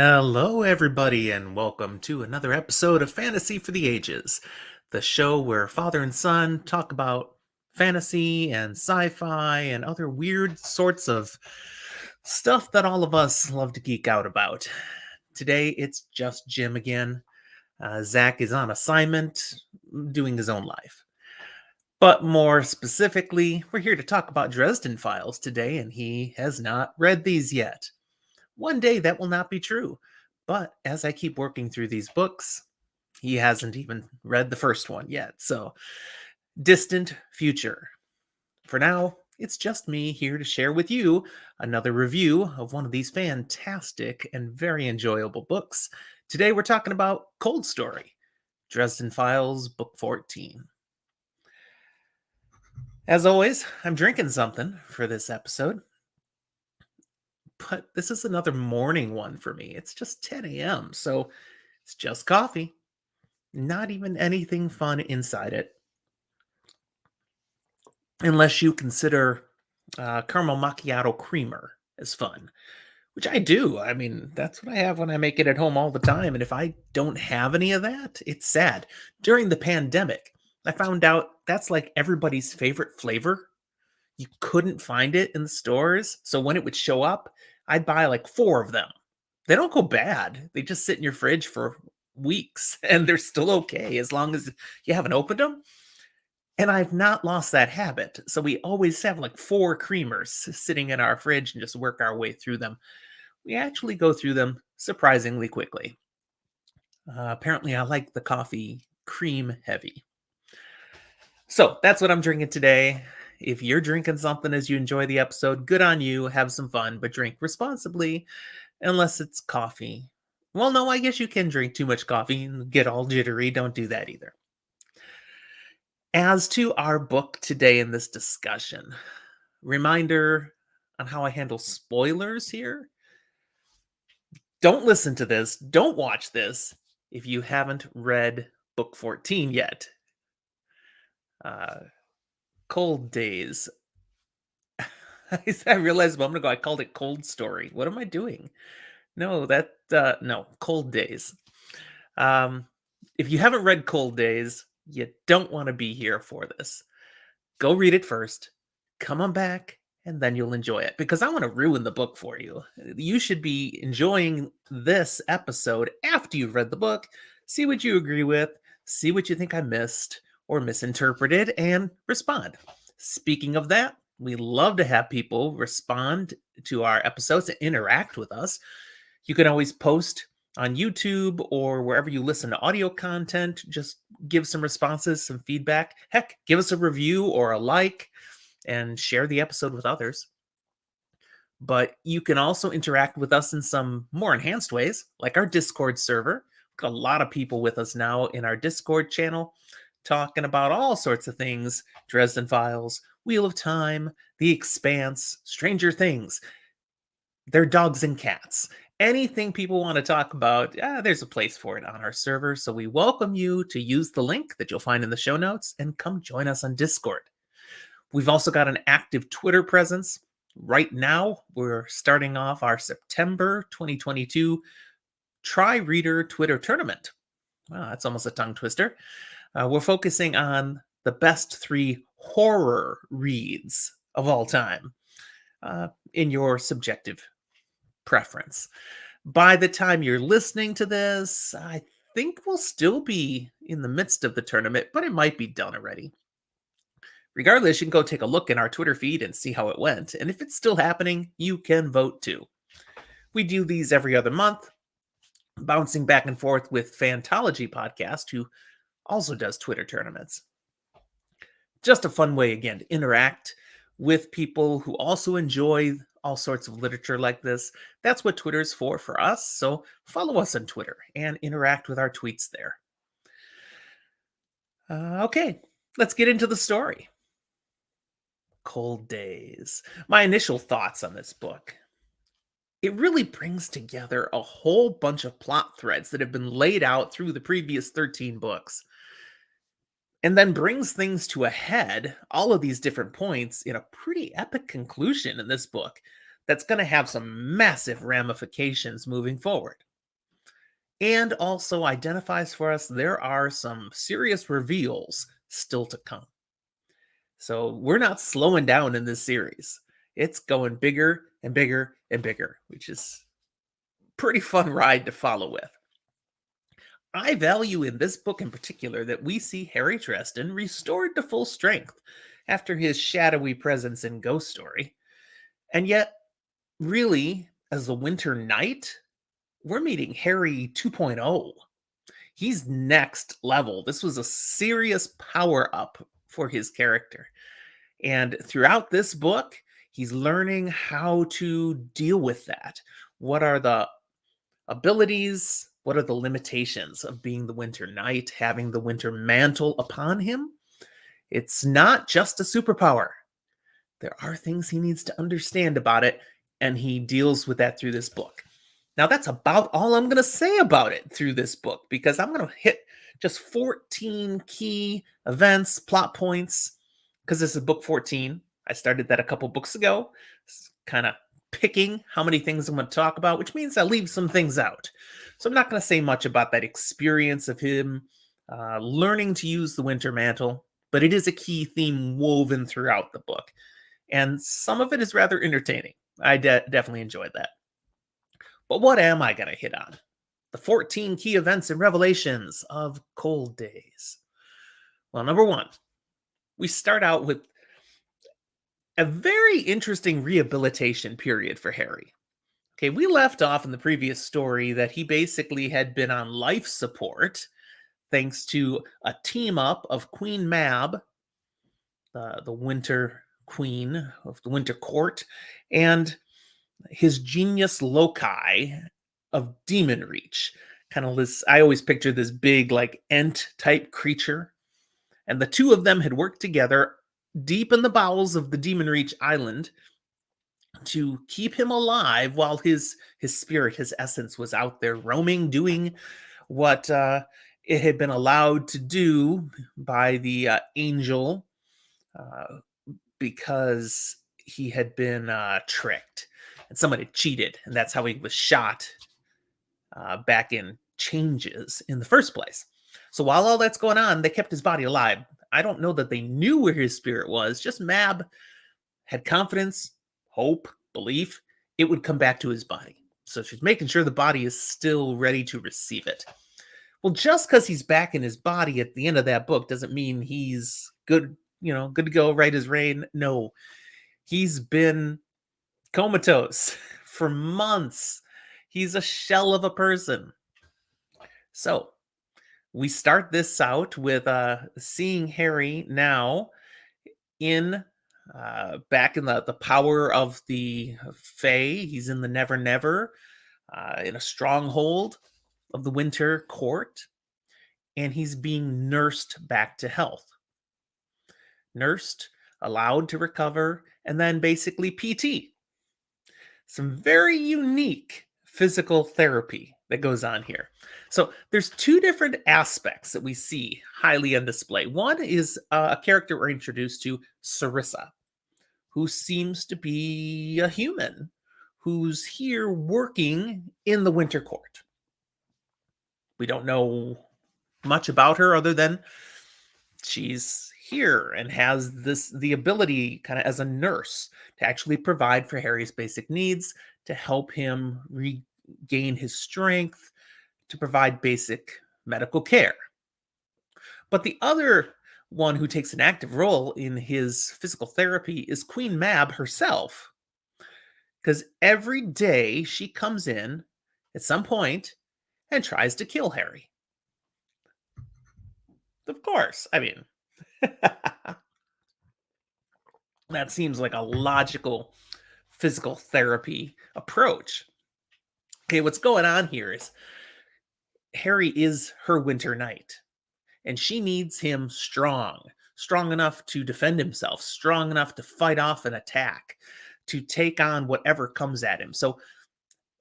Hello, everybody, and welcome to another episode of Fantasy for the Ages, the show where father and son talk about fantasy and sci fi and other weird sorts of stuff that all of us love to geek out about. Today, it's just Jim again. Zach is on assignment, doing his own life. But more specifically, we're here to talk about Dresden Files today, and he has not read these yet. One day that will not be true. But as I keep working through these books, he hasn't even read the first one yet. So, distant future. For now, it's just me here to share with you another review of one of these fantastic and very enjoyable books. Today we're talking about Cold Story, Dresden Files, Book 14. As always, I'm drinking something for this episode. But this is another morning one for me. It's just 10 a.m., so it's just coffee. Not even anything fun inside it. Unless you consider caramel macchiato creamer as fun, which I do. I mean, that's what I have when I make it at home all the time. And if I don't have any of that, it's sad. During the pandemic, I found out that's like everybody's favorite flavor. You couldn't find it in the stores. So when it would show up, I'd buy like four of them. They don't go bad. They just sit in your fridge for weeks and they're still okay as long as you haven't opened them. And I've not lost that habit. So we always have like four creamers sitting in our fridge and just work our way through them. We actually go through them surprisingly quickly. Apparently, I like the coffee cream heavy. So that's what I'm drinking today. If you're drinking something as you enjoy the episode, good on you. Have some fun, but drink responsibly unless it's coffee. Well, no, I guess you can drink too much coffee and get all jittery. Don't do that either. As to our book today in this discussion, reminder on how I handle spoilers here. Don't listen to this, don't watch this if you haven't read book 14 yet. Cold Days. I realized a moment ago I called it Cold Story. What am I doing? No, no, Cold Days. If you haven't read Cold Days, you don't want to be here for this. Go read it first, come on back, and then you'll enjoy it because I want to ruin the book for you. You should be enjoying this episode after you've read the book, see what you agree with, see what you think I missed or misinterpreted, and respond. Speaking of that, we love to have people respond to our episodes and interact with us. You can always post on YouTube or wherever you listen to audio content. Just give some responses, some feedback. Heck, give us a review or a like and share the episode with others. But you can also interact with us in some more enhanced ways, like our Discord server. We've got a lot of people with us now in our Discord channel talking about all sorts of things: Dresden Files, Wheel of Time, The Expanse, Stranger Things, their dogs and cats. Anything people want to talk about, there's a place for it on our server. So we welcome you to use the link that you'll find in the show notes and come join us on Discord. We've also got an active Twitter presence. Right now, we're starting off our September 2022 Try Reader Twitter tournament. Wow, that's almost a tongue twister. We're focusing on the best 3 horror reads of all time in your subjective preference. By the time you're listening to this, I think we'll still be in the midst of the tournament, but it might be done already. Regardless, you can go take a look in our Twitter feed and see how it went. And if it's still happening, you can vote too. We do these every other month, bouncing back and forth with Fantology Podcast, who also does Twitter tournaments. Just a fun way, again, to interact with people who also enjoy all sorts of literature like this. That's what Twitter's for us. So follow us on Twitter and interact with our tweets there. Okay, let's get into the story. Cold Days. My initial thoughts on this book. It really brings together a whole bunch of plot threads that have been laid out through the previous 13 books, and then brings things to a head, all of these different points, in a pretty epic conclusion in this book that's going to have some massive ramifications moving forward. and also identifies for us there are some serious reveals still to come. So we're not slowing down in this series. It's going bigger and bigger and bigger, which is pretty fun ride to follow with. I value in this book in particular that we see Harry Dresden restored to full strength after his shadowy presence in Ghost Story. And yet, really, as the Winter Knight, we're meeting Harry 2.0. He's next level. This was a serious power up for his character. And throughout this book, he's learning how to deal with that. What are the abilities? What are the limitations of being the Winter Knight, having the Winter Mantle upon him? It's not just a superpower. There are things he needs to understand about it, and he deals with that through this book. Now, that's about all I'm going to say about it through this book because I'm going to hit just 14 key events, plot points, because this is book 14. I started that a couple books ago, kind of picking how many things I'm going to talk about, which means I leave some things out. So I'm not going to say much about that experience of him learning to use the Winter Mantle, but it is a key theme woven throughout the book. And some of it is rather entertaining. I definitely enjoyed that. But what am I going to hit on? The 14 key events and revelations of Cold Days. Well, number one, we start out with a very interesting rehabilitation period for Harry. Okay, we left off in the previous story that he basically had been on life support thanks to a team up of Queen Mab, the Winter Queen of the Winter Court, and his genius loci of Demon Reach. Kind of this, I always picture this big, like, Ent type creature. And the two of them had worked together deep in the bowels of the Demon Reach Island to keep him alive while his spirit, his essence was out there roaming, doing what it had been allowed to do by the angel uh, because he had been tricked and somebody cheated, and that's how he was shot back in Changes in the first place. So while all that's going on, they kept his body alive. I don't know that they knew where his spirit was, just Mab had confidence, hope, belief it would come back to his body. So she's making sure the body is still ready to receive it. Well, just because he's back in his body at the end of that book doesn't mean he's good, good to go, right as rain. No, he's been comatose for months. He's a shell of a person. So we start this out with seeing Harry now in back in the power of the Fae. He's in the Never Never, in a stronghold of the Winter Court, and he's being nursed back to health. Nursed, allowed to recover, and then basically PT. Some very unique physical therapy that goes on here. So there's two different aspects that we see highly on display. One is a character we're introduced to, Sarissa, who seems to be a human who's here working in the Winter Court. We don't know much about her other than she's here and has the ability kind of as a nurse to actually provide for Harry's basic needs, to help him regain his strength, to provide basic medical care. But the other one who takes an active role in his physical therapy is Queen Mab herself. Because every day she comes in at some point and tries to kill Harry. Of course. I mean, that seems like a logical physical therapy approach. Okay, what's going on here is Harry is her Winter Knight, and she needs him strong enough to defend himself, strong enough to fight off an attack, to take on whatever comes at him. So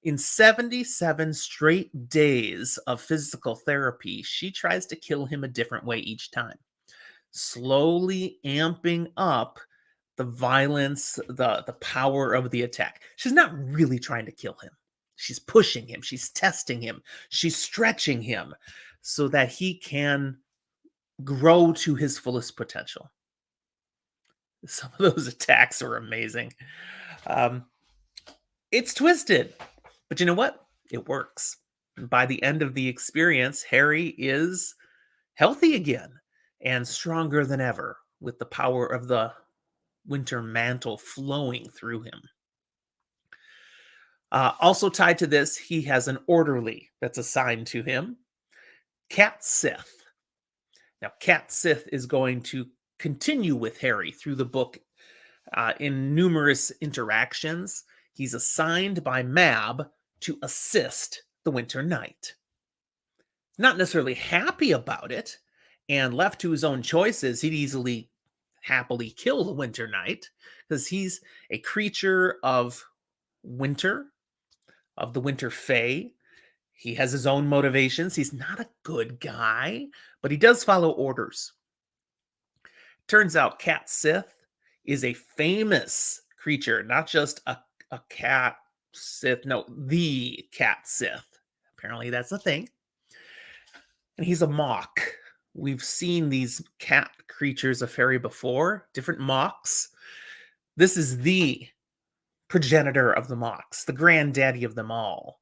in 77 straight days of physical therapy, she tries to kill him a different way each time, slowly amping up the violence, the power of the attack. She's not really trying to kill him. She's pushing him, she's testing him, she's stretching him so that he can grow to his fullest potential. Some of those attacks are amazing. Um, it's twisted, but you know what? It works. By the end of the experience, Harry is healthy again and stronger than ever with the power of the winter mantle flowing through him. Also tied to this, he has an orderly that's assigned to him, Cat Sith. Now, Cat Sith is going to continue with Harry through the book in numerous interactions. He's assigned by Mab to assist the Winter Knight. Not necessarily happy about it, and left to his own choices, he'd easily happily kill the Winter Knight because he's a creature of winter, of the Winter Fae. He has his own motivations. He's not a good guy, but he does follow orders. Turns out Cat Sith is a famous creature, not just a cat Sith, no, the Cat Sith. Apparently that's a thing. And he's a mock. We've seen these cat creatures of fairy before, different mocks. This is the progenitor of the mocks, the granddaddy of them all.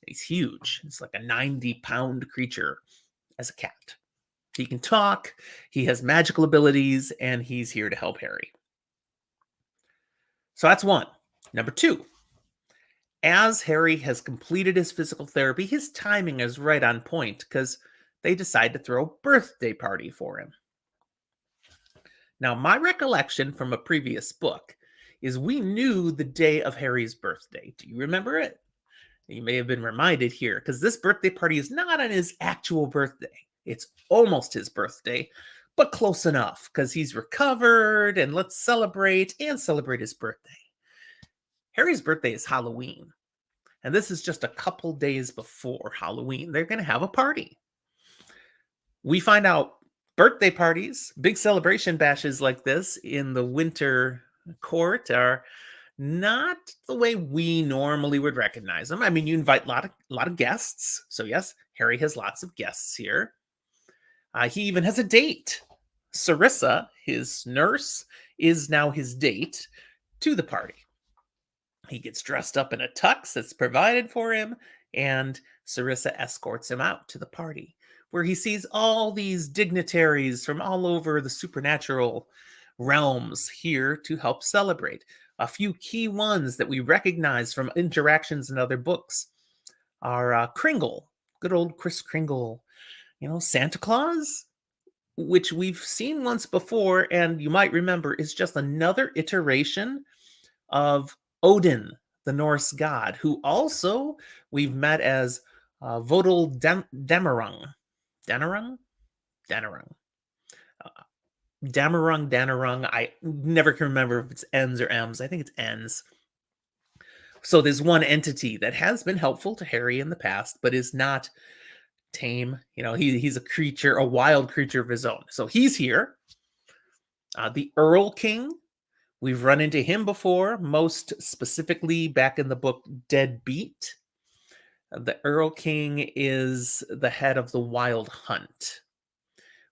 He's huge. It's like a 90-pound creature as a cat. He can talk, he has magical abilities, and he's here to help Harry. So that's one. Number two, as Harry has completed his physical therapy, his timing is right on point because they decide to throw a birthday party for him. Now, my recollection from a previous book is we knew the day of Harry's birthday. Do you remember it? You may have been reminded here because this birthday party is not on his actual birthday. It's almost his birthday, but close enough because he's recovered and let's celebrate his birthday. Harry's birthday is Halloween, and this is just a couple days before Halloween. They're going to have a party. We find out birthday parties, big celebration bashes like this in the winter court are not the way we normally would recognize them. I mean, you invite a lot of guests. So yes, Harry has lots of guests here. He even has a date. Sarissa, his nurse, is now his date to the party. He gets dressed up in a tux that's provided for him, and Sarissa escorts him out to the party, where he sees all these dignitaries from all over the supernatural realms here to help celebrate. A few key ones that we recognize from interactions in other books are Kringle, good old Kris Kringle, Santa Claus, which we've seen once before, and you might remember is just another iteration of Odin, the Norse god, who also we've met as Vodal Damarung. Danarung? Danarung. Damarung. I never can remember if it's N's or M's. I think it's N's. So there's one entity that has been helpful to Harry in the past, but is not tame. He's a creature, a wild creature of his own. So he's here. The Earl King, we've run into him before, most specifically back in the book Deadbeat. The Earl King is the head of the Wild Hunt.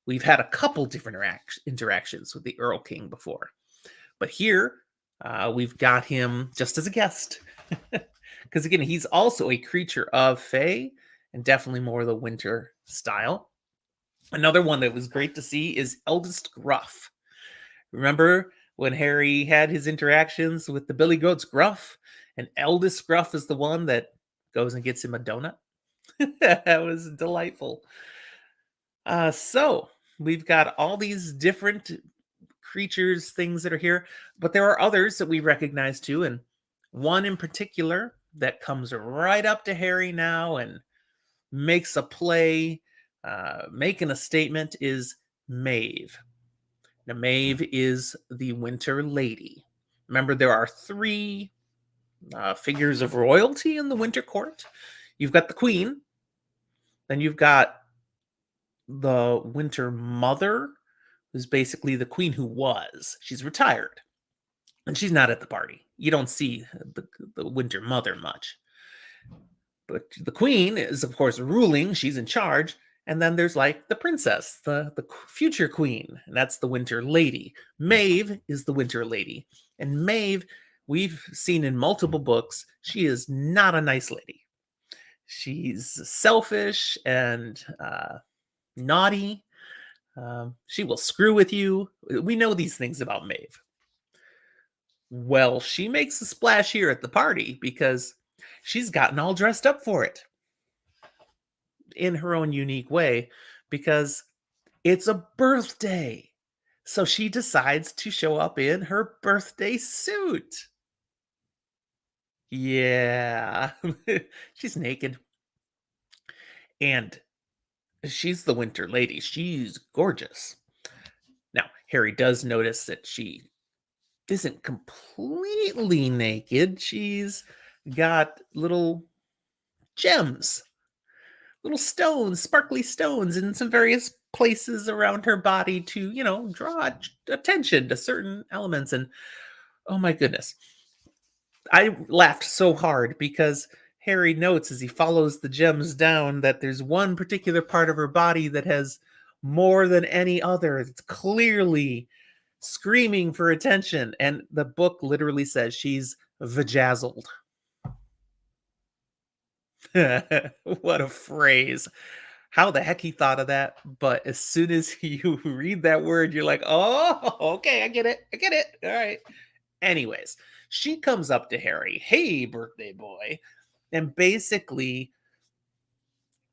We've had a couple different interactions with the Earl King before. But here, we've got him just as a guest. Because again, he's also a creature of Fae, and definitely more of the winter style. Another one that was great to see is Eldest Gruff. Remember when Harry had his interactions with the Billy Goats Gruff? And Eldest Gruff is the one that goes and gets him a donut. That was delightful. So we've got all these different creatures, things that are here, but there are others that we recognize too. And one in particular that comes right up to Harry now and makes a play, making a statement is Maeve. Now, Maeve is the Winter Lady. Remember, there are three figures of royalty in the Winter Court. You've got the Queen, then you've got the Winter Mother, who's basically the queen who was. She's retired, and she's not at the party. You don't see the Winter Mother much. But the queen is, of course, ruling. She's in charge. And then there's like the princess, the future queen, and that's the Winter Lady. Maeve is the Winter Lady. And Maeve, we've seen in multiple books, she is not a nice lady. She's selfish and naughty. She will screw with you. We know these things about Maeve. Well, she makes a splash here at the party because she's gotten all dressed up for it in her own unique way because it's a birthday. So she decides to show up in her birthday suit. Yeah. She's naked and she's the Winter Lady. She's gorgeous. Now, Harry does notice that she isn't completely naked. She's got little gems, little stones, sparkly stones in some various places around her body to, draw attention to certain elements. And oh my goodness, I laughed so hard because Harry notes as he follows the gems down that there's one particular part of her body that has more than any other. It's clearly screaming for attention. And the book literally says she's vajazzled. What a phrase. How the heck he thought of that. But as soon as you read that word, you're like, oh, okay, I get it. I get it. All right. Anyways, she comes up to Harry, hey, birthday boy, and basically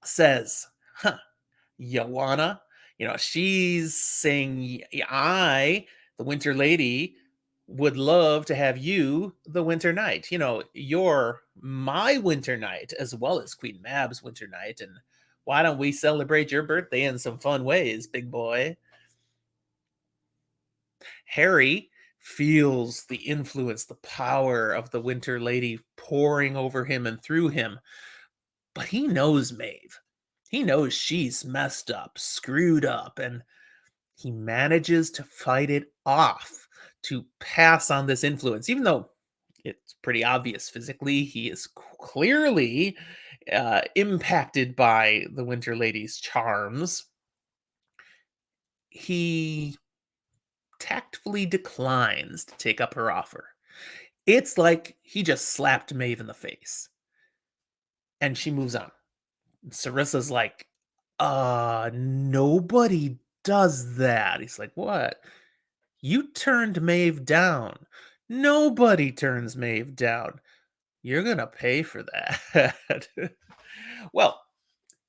says, huh, you wanna? She's saying, I, the Winter Lady, would love to have you the Winter Knight. You're my Winter Knight as well as Queen Mab's Winter Knight. And why don't we celebrate your birthday in some fun ways, big boy? Harry feels the influence, the power of the Winter Lady pouring over him and through him. But he knows Maeve. He knows she's messed up, screwed up, and he manages to fight it off, to pass on this influence, even though it's pretty obvious physically he is clearly impacted by the Winter Lady's charms. He tactfully declines to take up her offer. It's like he just slapped Maeve in the face. And she moves on. Sarissa's like, nobody does that. He's like, what? You turned Maeve down. Nobody turns Maeve down. You're gonna pay for that. Well,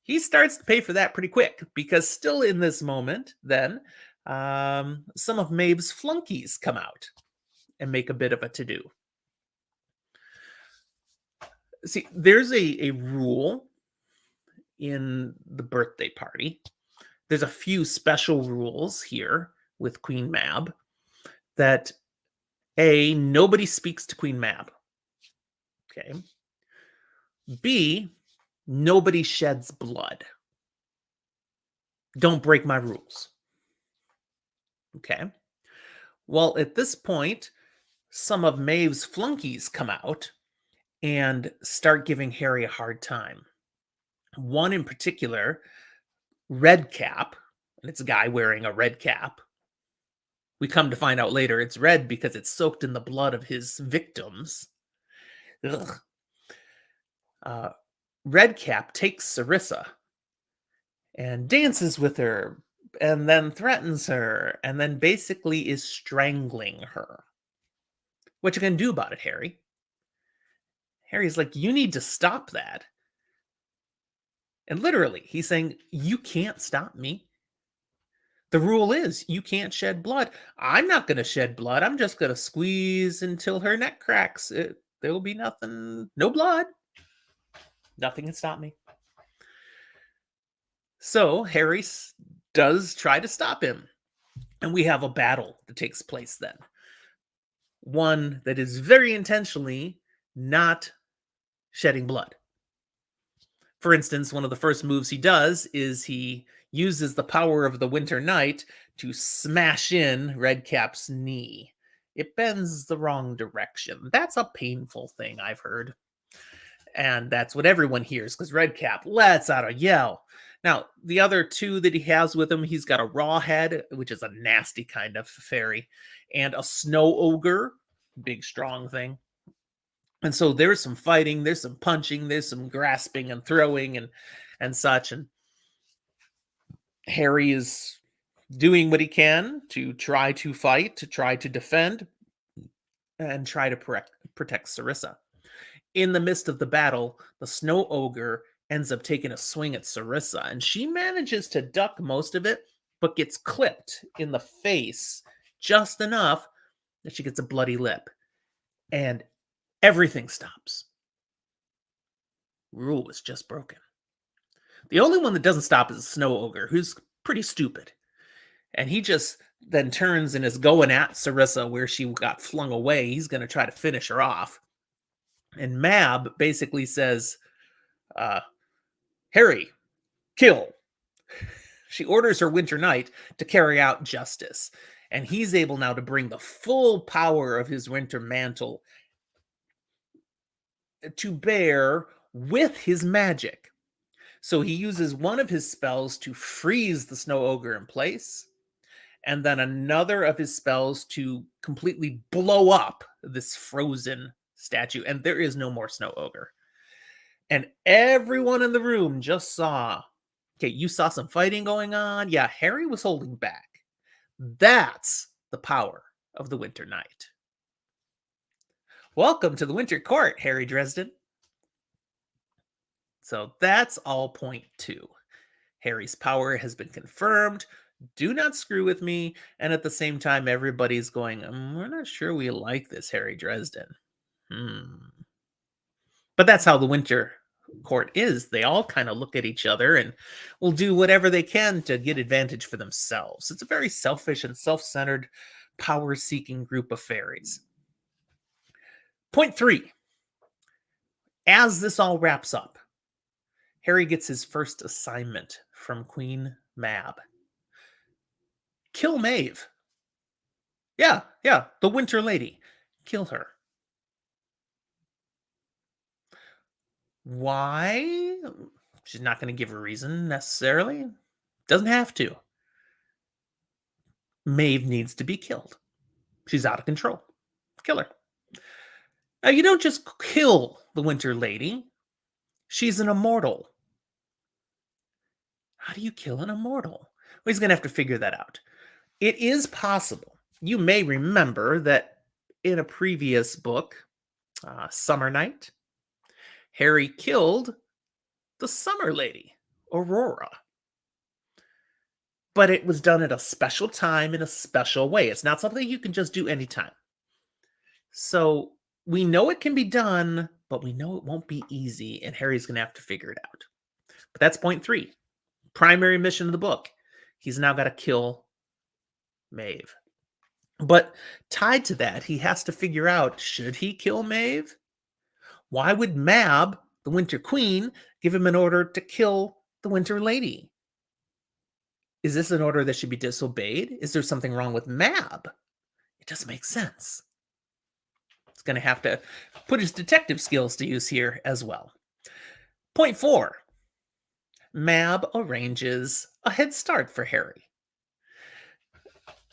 he starts to pay for that pretty quick because still in this moment, then some of Maeve's flunkies come out and make a bit of a to-do. See, there's a rule in the birthday party. There's a few special rules here with Queen Mab that A, nobody speaks to Queen Mab. Okay. B, nobody sheds blood. Don't break my rules. Okay. Well, at this point, some of Maeve's flunkies come out and start giving Harry a hard time. One in particular, Red Cap, and it's a guy wearing a red cap. We come to find out later it's red because it's soaked in the blood of his victims. Ugh. Red Cap takes Sarissa and dances with her and then threatens her and then basically is strangling her. What you gonna do about it, Harry? Harry's like, you need to stop that. And literally, he's saying, you can't stop me. The rule is you can't shed blood. I'm not going to shed blood. I'm just going to squeeze until her neck cracks. There will be nothing, no blood. Nothing can stop me. So Harry does try to stop him. And we have a battle that takes place then. One that is very intentionally not shedding blood. For instance, one of the first moves he does is he uses the power of the Winter Knight to smash in Redcap's knee. It bends the wrong direction. That's a painful thing, I've heard. And that's what everyone hears because Redcap lets out a yell. Now, the other two that he has with him, he's got a Rawhead, which is a nasty kind of fairy, and a Snow Ogre, big strong thing. And so there's some fighting, there's some punching, there's some grasping and throwing and such. And Harry is doing what he can to try to fight, to try to defend, and try to protect Sarissa. In the midst of the battle, the Snow Ogre ends up taking a swing at Sarissa, and she manages to duck most of it, but gets clipped in the face just enough that she gets a bloody lip. And everything stops. Rule was just broken. The only one that doesn't stop is the Snow Ogre, who's pretty stupid. And he just then turns and is going at Sarissa where she got flung away. He's going to try to finish her off. And Mab basically says, Harry, kill. She orders her Winter Knight to carry out justice. And he's able now to bring the full power of his Winter Mantle to bear with his magic. So he uses one of his spells to freeze the Snow Ogre in place, and then another of his spells to completely blow up this frozen statue, and there is no more Snow Ogre. And everyone in the room just saw, okay, you saw some fighting going on. Yeah, Harry was holding back. That's the power of the Winter Knight. Welcome to the Winter Court, Harry Dresden. So that's all point two. Harry's power has been confirmed. Do not screw with me. And at the same time, everybody's going, we're not sure we like this Harry Dresden. But that's how the Winter Court is. They all kind of look at each other and will do whatever they can to get advantage for themselves. It's a very selfish and self-centered, power-seeking group of fairies. Point three. As this all wraps up, Harry gets his first assignment from Queen Mab. Kill Maeve. Yeah, the Winter Lady. Kill her. Why? She's not going to give a reason necessarily. Doesn't have to. Maeve needs to be killed. She's out of control. Kill her. Now, you don't just kill the Winter Lady. She's an immortal. How do you kill an immortal? Well, he's going to have to figure that out. It is possible. You may remember that in a previous book, Summer Night, Harry killed the Summer Lady, Aurora. But it was done at a special time in a special way. It's not something you can just do anytime. So we know it can be done, but we know it won't be easy, and Harry's going to have to figure it out. But that's point three. Primary mission of the book. He's now got to kill Maeve. But tied to that, he has to figure out, should he kill Maeve? Why would Mab, the Winter Queen, give him an order to kill the Winter Lady? Is this an order that should be disobeyed? Is there something wrong with Mab? It doesn't make sense. He's going to have to put his detective skills to use here as well. Point four. Mab arranges a head start for Harry.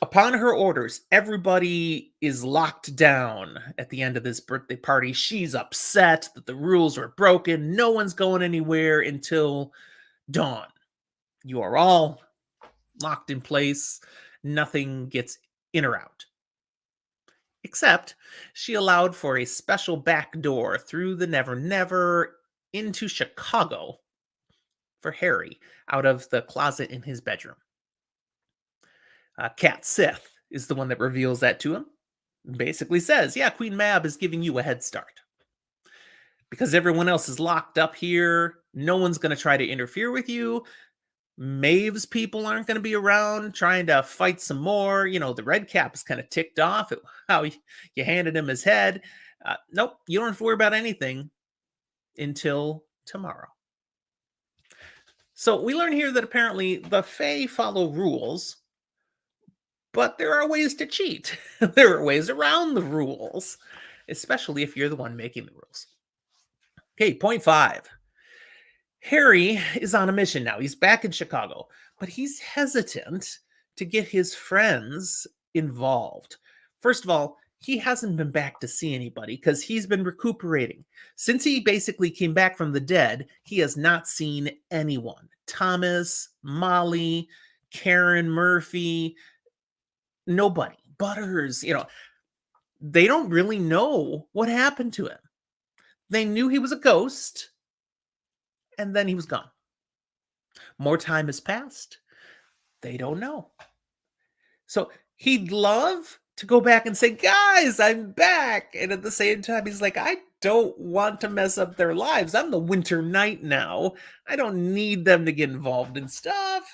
Upon her orders, everybody is locked down at the end of this birthday party. She's upset that the rules were broken. No one's going anywhere until dawn. You are all locked in place. Nothing gets in or out. Except she allowed for a special back door through the Never Never into Chicago for Harry out of the closet in his bedroom. Cat Sith is the one that reveals that to him. Basically says, yeah, Queen Mab is giving you a head start. Because everyone else is locked up here, no one's going to try to interfere with you. Maeve's people aren't going to be around trying to fight some more. You know, the Red Cap is kind of ticked off at how you handed him his head. Nope, you don't have to worry about anything until tomorrow. So we learn here that apparently the Fae follow rules, but there are ways to cheat. There are ways around the rules, especially if you're the one making the rules. Okay, point five. Harry is on a mission now. He's back in Chicago, but he's hesitant to get his friends involved. First of all, he hasn't been back to see anybody because he's been recuperating. Since he basically came back from the dead, he has not seen anyone. Thomas, Molly, Karen Murphy, nobody. Butters, they don't really know what happened to him. They knew he was a ghost, and then he was gone. More time has passed. They don't know. So he'd love to go back and say, guys, I'm back. And at the same time, he's like, I don't want to mess up their lives. I'm the Winter Knight now. I don't need them to get involved in stuff.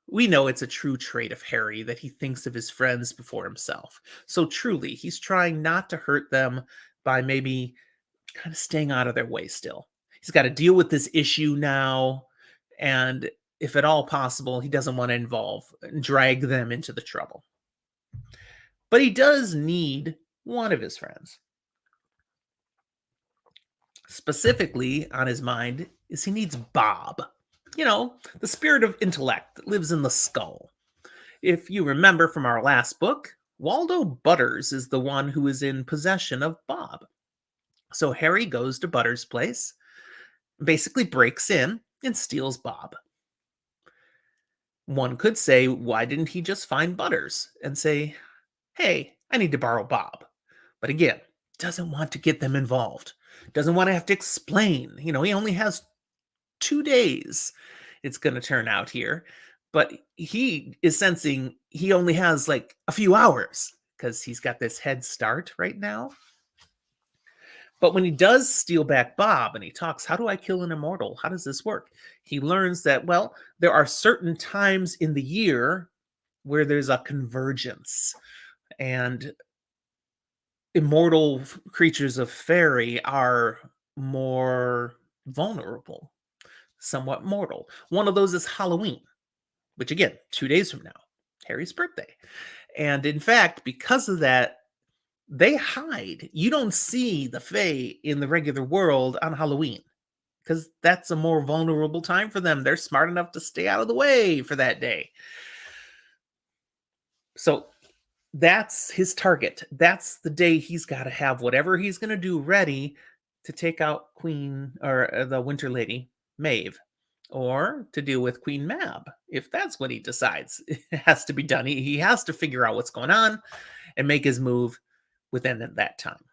We know it's a true trait of Harry that he thinks of his friends before himself. So truly, he's trying not to hurt them by maybe kind of staying out of their way still. He's got to deal with this issue now. And if at all possible, he doesn't want to involve and drag them into the trouble. But he does need one of his friends. Specifically on his mind is he needs Bob. The spirit of intellect that lives in the skull. If you remember from our last book, Waldo Butters is the one who is in possession of Bob. So Harry goes to Butters' place, basically breaks in, and steals Bob. One could say, why didn't he just find Butters and say, hey, I need to borrow Bob? But again, doesn't want to get them involved. Doesn't want to have to explain. He only has 2 days, it's going to turn out here. But he is sensing he only has like a few hours because he's got this head start right now. But when he does steal back Bob and he talks, how do I kill an immortal? How does this work? He learns that, well, there are certain times in the year where there's a convergence. And immortal creatures of fairy are more vulnerable, somewhat mortal. One of those is Halloween, which again, 2 days from now, Harry's birthday. And in fact, because of that, they hide. You don't see the Fae in the regular world on Halloween because that's a more vulnerable time for them. They're smart enough to stay out of the way for that day. So that's his target. That's the day he's got to have whatever he's going to do ready to take out Queen or the Winter Lady, Maeve, or to deal with Queen Mab, if that's what he decides it has to be done. He has to figure out what's going on and make his move within that time.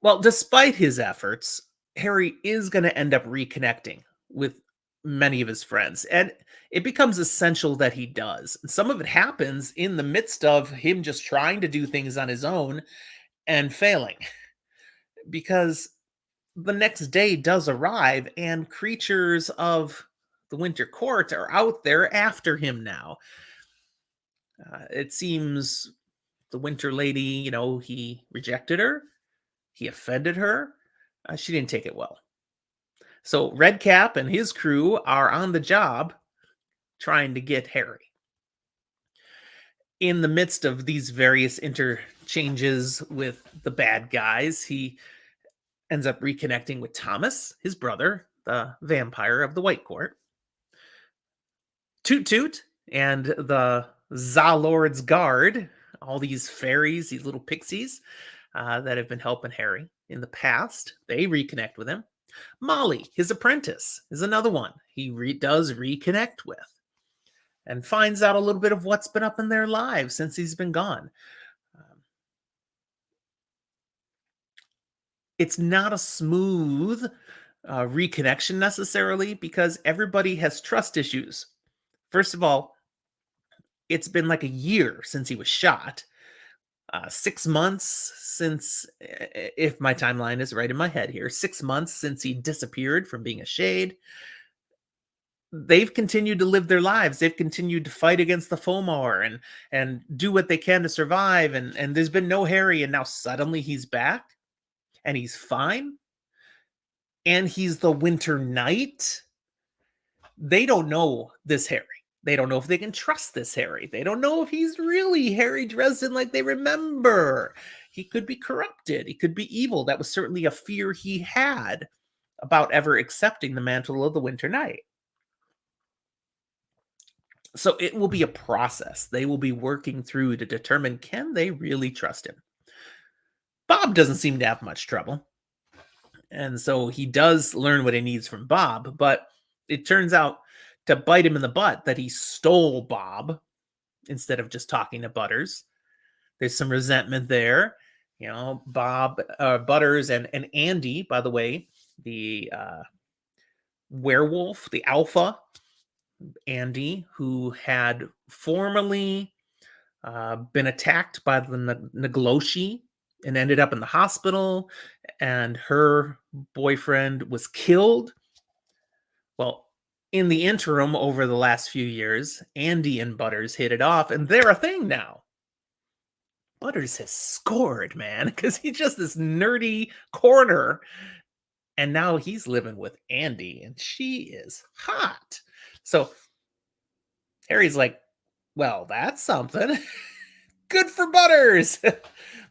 Well, despite his efforts, Harry is going to end up reconnecting with many of his friends, and it becomes essential that he does. And some of it happens in the midst of him just trying to do things on his own and failing, because the next day does arrive, and creatures of the Winter Court are out there after him now. It seems the Winter Lady, he rejected her, he offended her. She didn't take it well. So Redcap and his crew are on the job trying to get Harry. In the midst of these various interchanges with the bad guys, he ends up reconnecting with Thomas, his brother, the vampire of the White Court. Toot Toot and the Zalord's Guard, all these fairies, these little pixies that have been helping Harry in the past, they reconnect with him. Molly, his apprentice, is another one he does reconnect with and finds out a little bit of what's been up in their lives since he's been gone. It's not a smooth reconnection necessarily because everybody has trust issues. First of all, it's been like a year since he was shot. 6 months since, if my timeline is right in my head here, 6 months since he disappeared from being a shade. They've continued to live their lives. They've continued to fight against the Fomor and do what they can to survive. And there's been no Harry, and now suddenly he's back and he's fine. And he's the Winter Knight. They don't know this Harry. They don't know if they can trust this Harry. They don't know if he's really Harry Dresden like they remember. He could be corrupted. He could be evil. That was certainly a fear he had about ever accepting the mantle of the Winter Knight. So it will be a process. They will be working through to determine, can they really trust him? Bob doesn't seem to have much trouble. And so he does learn what he needs from Bob, but it turns out to bite him in the butt that he stole Bob instead of just talking to Butters. There's some resentment there. Bob, Butters, and Andy, by the way, the werewolf, the alpha, Andy, who had formerly been attacked by the Nagloshi and ended up in the hospital, and her boyfriend was killed. Well, in the interim, over the last few years, Andy and Butters hit it off, and they're a thing now. Butters has scored, man, because he's just this nerdy corner, and now he's living with Andy, and she is hot. So Harry's like, well, that's something. Good for Butters.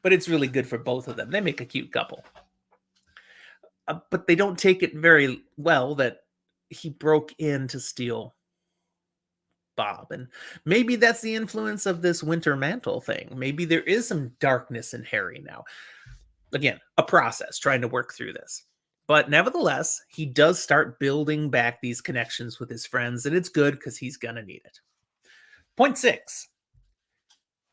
But it's really good for both of them. They make a cute couple. But they don't take it very well that he broke in to steal Bob. And maybe that's the influence of this winter mantle thing. Maybe there is some darkness in Harry now. Again, a process trying to work through this. But nevertheless, he does start building back these connections with his friends, and it's good because he's going to need it. Point 6.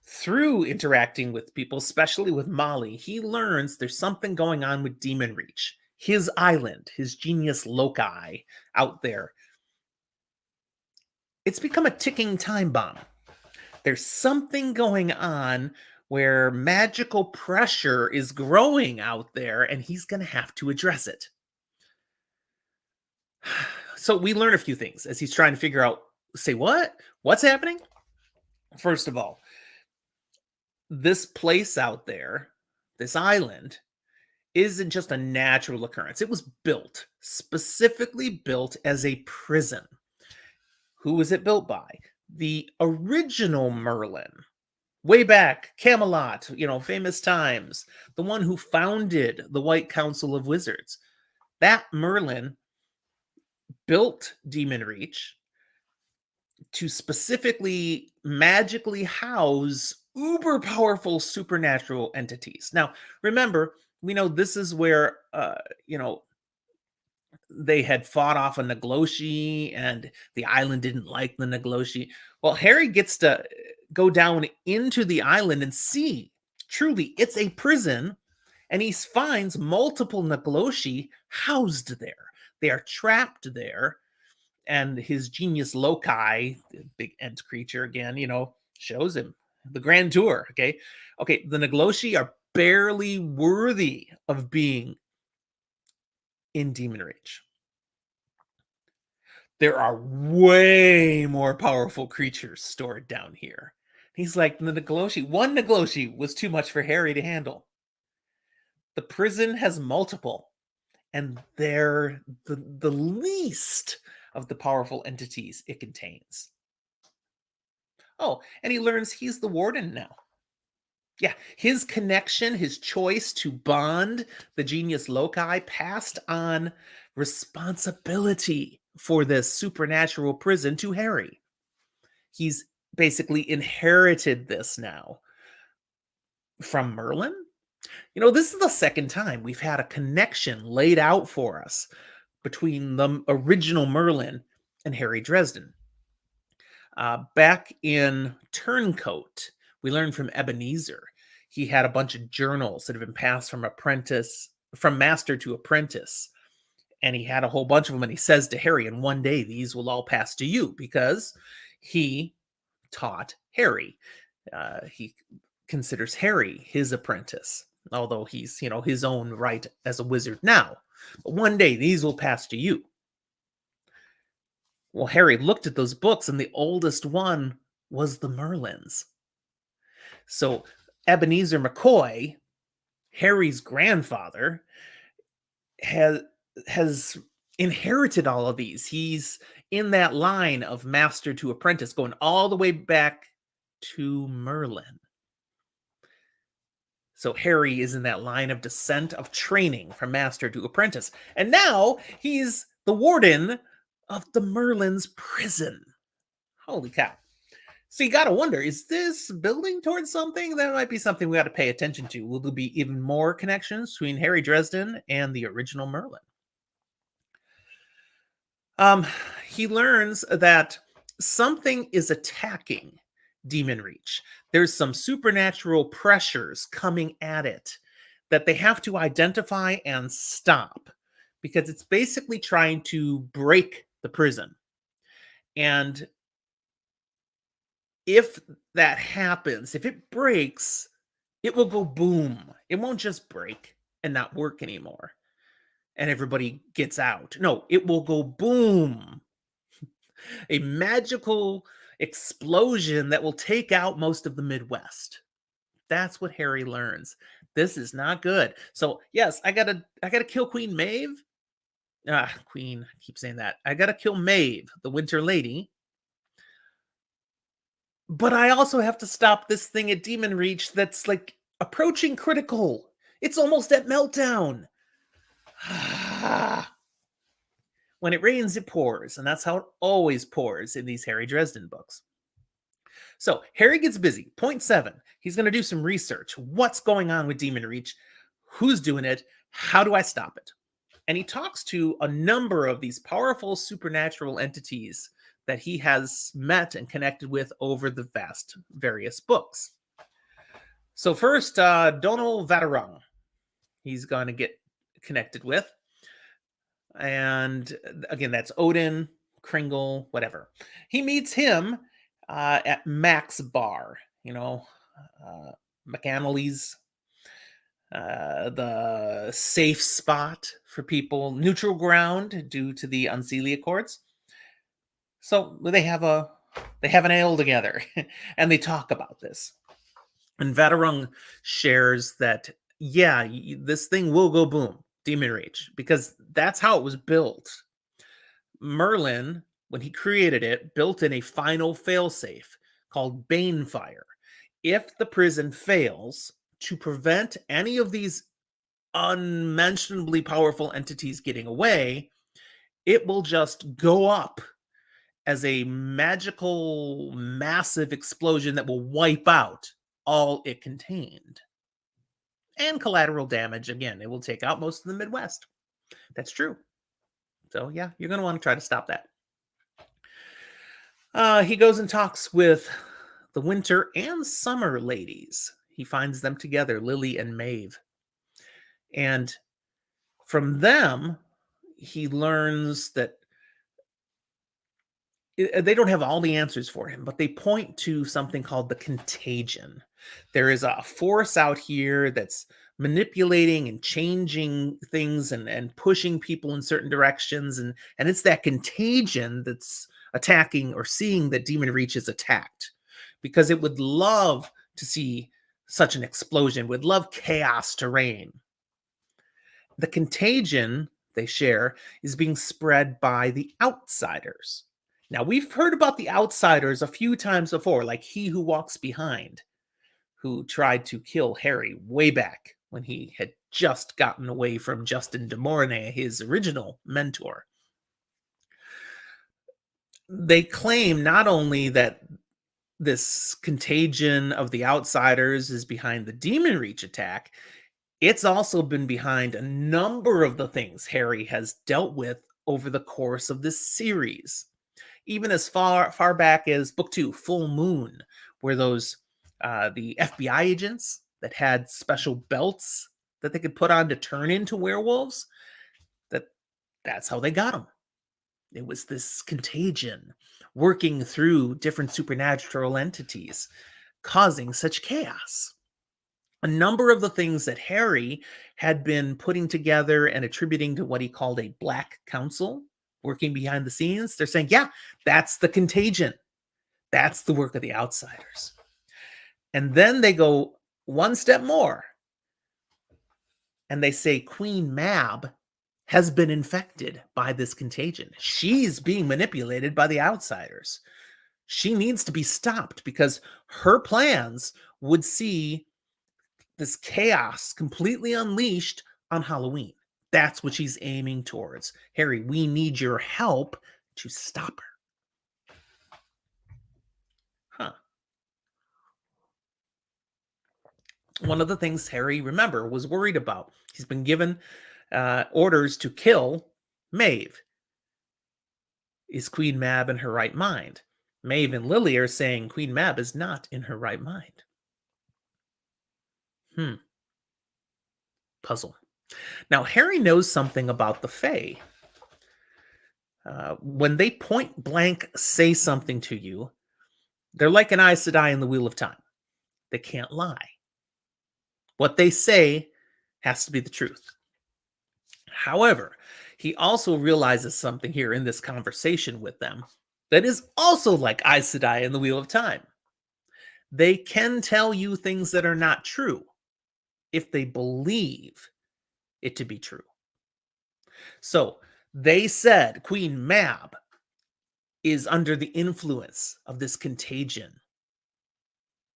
Through interacting with people, especially with Molly, he learns there's something going on with Demon Reach, his island, his genius loci out there. It's become a ticking time bomb. There's something going on where magical pressure is growing out there, and he's going to have to address it. So we learn a few things as he's trying to figure out, say what? What's happening? First of all, this place out there, this island, isn't just a natural occurrence. It was built, specifically built as a prison. Who was it built by? The original Merlin. Way back, Camelot, famous times. The one who founded the White Council of Wizards. That Merlin built Demon Reach to specifically magically house uber powerful supernatural entities. Now, remember, we know this is where, they had fought off a Nagloshi and the island didn't like the Nagloshi. Well, Harry gets to go down into the island and see, truly, it's a prison, and he finds multiple Nagloshi housed there. They are trapped there, and his genius loci, the big ent creature again, shows him the grand tour. Okay, the Nagloshi are barely worthy of being in Demon Reach. There are way more powerful creatures stored down here. He's like, one Nagloshi was too much for Harry to handle. The prison has multiple, and they're the least of the powerful entities it contains. Oh, and he learns he's the warden now. Yeah, his connection, his choice to bond the genius loci passed on responsibility for this supernatural prison to Harry. He's basically inherited this now from Merlin. This is the second time we've had a connection laid out for us between the original Merlin and Harry Dresden. Back in Turncoat, we learned from Ebenezer. He had a bunch of journals that have been passed from master to apprentice. And he had a whole bunch of them. And he says to Harry, and one day these will all pass to you, because he taught Harry. He considers Harry his apprentice, although he's, his own right as a wizard now. But one day these will pass to you. Well, Harry looked at those books, and the oldest one was the Merlin's. So Ebenezer McCoy, Harry's grandfather, has inherited all of these. He's in that line of master to apprentice, going all the way back to Merlin. So Harry is in that line of descent of training from master to apprentice. And now he's the warden of the Merlin's prison. Holy cow. So you got to wonder, is this building towards something? That might be something we got to pay attention to. Will there be even more connections between Harry Dresden and the original Merlin? Um, he learns that something is attacking Demon Reach. There's some supernatural pressures coming at it that they have to identify and stop because it's basically trying to break the prison. And if that happens, if it breaks, it will go boom. It won't just break and not work anymore and everybody gets out. No, it will go boom. A magical explosion that will take out most of the Midwest. That's what Harry learns. This is not good. So, yes, I gotta kill Queen Maeve. Queen, I keep saying that. I gotta kill Maeve, the Winter Lady. But I also have to stop this thing at Demon Reach that's like approaching critical. It's almost at meltdown. When it rains, it pours, and that's how it always pours in these Harry Dresden books. So Harry gets busy. Point 7. He's going to do some research. What's going on with Demon Reach? Who's doing it? How do I stop it? And he talks to a number of these powerful supernatural entities that he has met and connected with over the vast various books. So first, Donal Vatarung, he's going to get connected with. And again, that's Odin, Kringle, whatever. He meets him at Mac's bar, McAnally's, the safe spot for people, neutral ground due to the Unseelie Accords. So they have an ale together, and they talk about this. And Vatarung shares that, yeah, this thing will go boom, Demon Reach, because that's how it was built. Merlin, when he created it, built in a final failsafe called Banefire. If the prison fails, to prevent any of these unmentionably powerful entities getting away, it will just go up as a magical, massive explosion that will wipe out all it contained. And collateral damage, again, it will take out most of the Midwest. That's true. So, yeah, you're going to want to try to stop that. He goes and talks with the winter and summer ladies. He finds them together, Lily and Maeve. And from them, he learns that they don't have all the answers for him, but they point to something called the contagion. There is a force out here that's manipulating and changing things and pushing people in certain directions. And it's that contagion that's attacking or seeing that Demon Reach is attacked because it would love to see such an explosion, would love chaos to reign. The contagion they share is being spread by the outsiders. Now, we've heard about the outsiders a few times before, like He Who Walks Behind, who tried to kill Harry way back when he had just gotten away from Justin de Mornay, his original mentor. They claim not only that this contagion of the outsiders is behind the Demon Reach attack, it's also been behind a number of the things Harry has dealt with over the course of this series. Even as far back as book 2, Full Moon, where those the FBI agents that had special belts that they could put on to turn into werewolves, that's how they got them. It was this contagion working through different supernatural entities, causing such chaos. A number of the things that Harry had been putting together and attributing to what he called a Black Council, working behind the scenes, they're saying, yeah, that's the contagion. That's the work of the outsiders. And then they go one step more. And they say Queen Mab has been infected by this contagion. She's being manipulated by the outsiders. She needs to be stopped because her plans would see this chaos completely unleashed on Halloween. That's what she's aiming towards. Harry, we need your help to stop her. Huh. One of the things Harry, remember, was worried about. He's been given orders to kill Maeve. Is Queen Mab in her right mind? Maeve and Lily are saying Queen Mab is not in her right mind. Puzzle. Now, Harry knows something about the Fae. When they point blank say something to you, they're like an Aes Sedai in the Wheel of Time. They can't lie. What they say has to be the truth. However, he also realizes something here in this conversation with them that is also like Aes Sedai in the Wheel of Time. They can tell you things that are not true if they believe it to be true. So they said Queen Mab is under the influence of this contagion.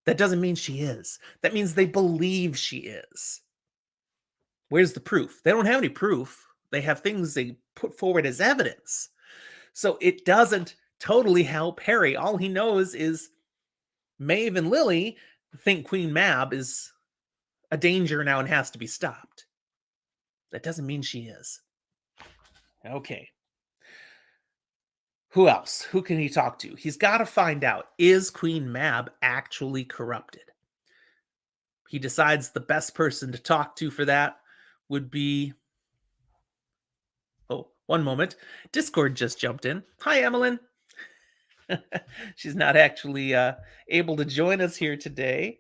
That doesn't mean she is. That means they believe she is. Where's the proof? They don't have any proof. They have things they put forward as evidence. So it doesn't totally help Harry. All he knows is Maeve and Lily think Queen Mab is a danger now and has to be stopped. That doesn't mean she is. Okay. Who else? Who can he talk to? He's got to find out, is Queen Mab actually corrupted? He decides the best person to talk to for that would be... Oh, one moment. Discord just jumped in. Hi, Emmeline. She's not actually able to join us here today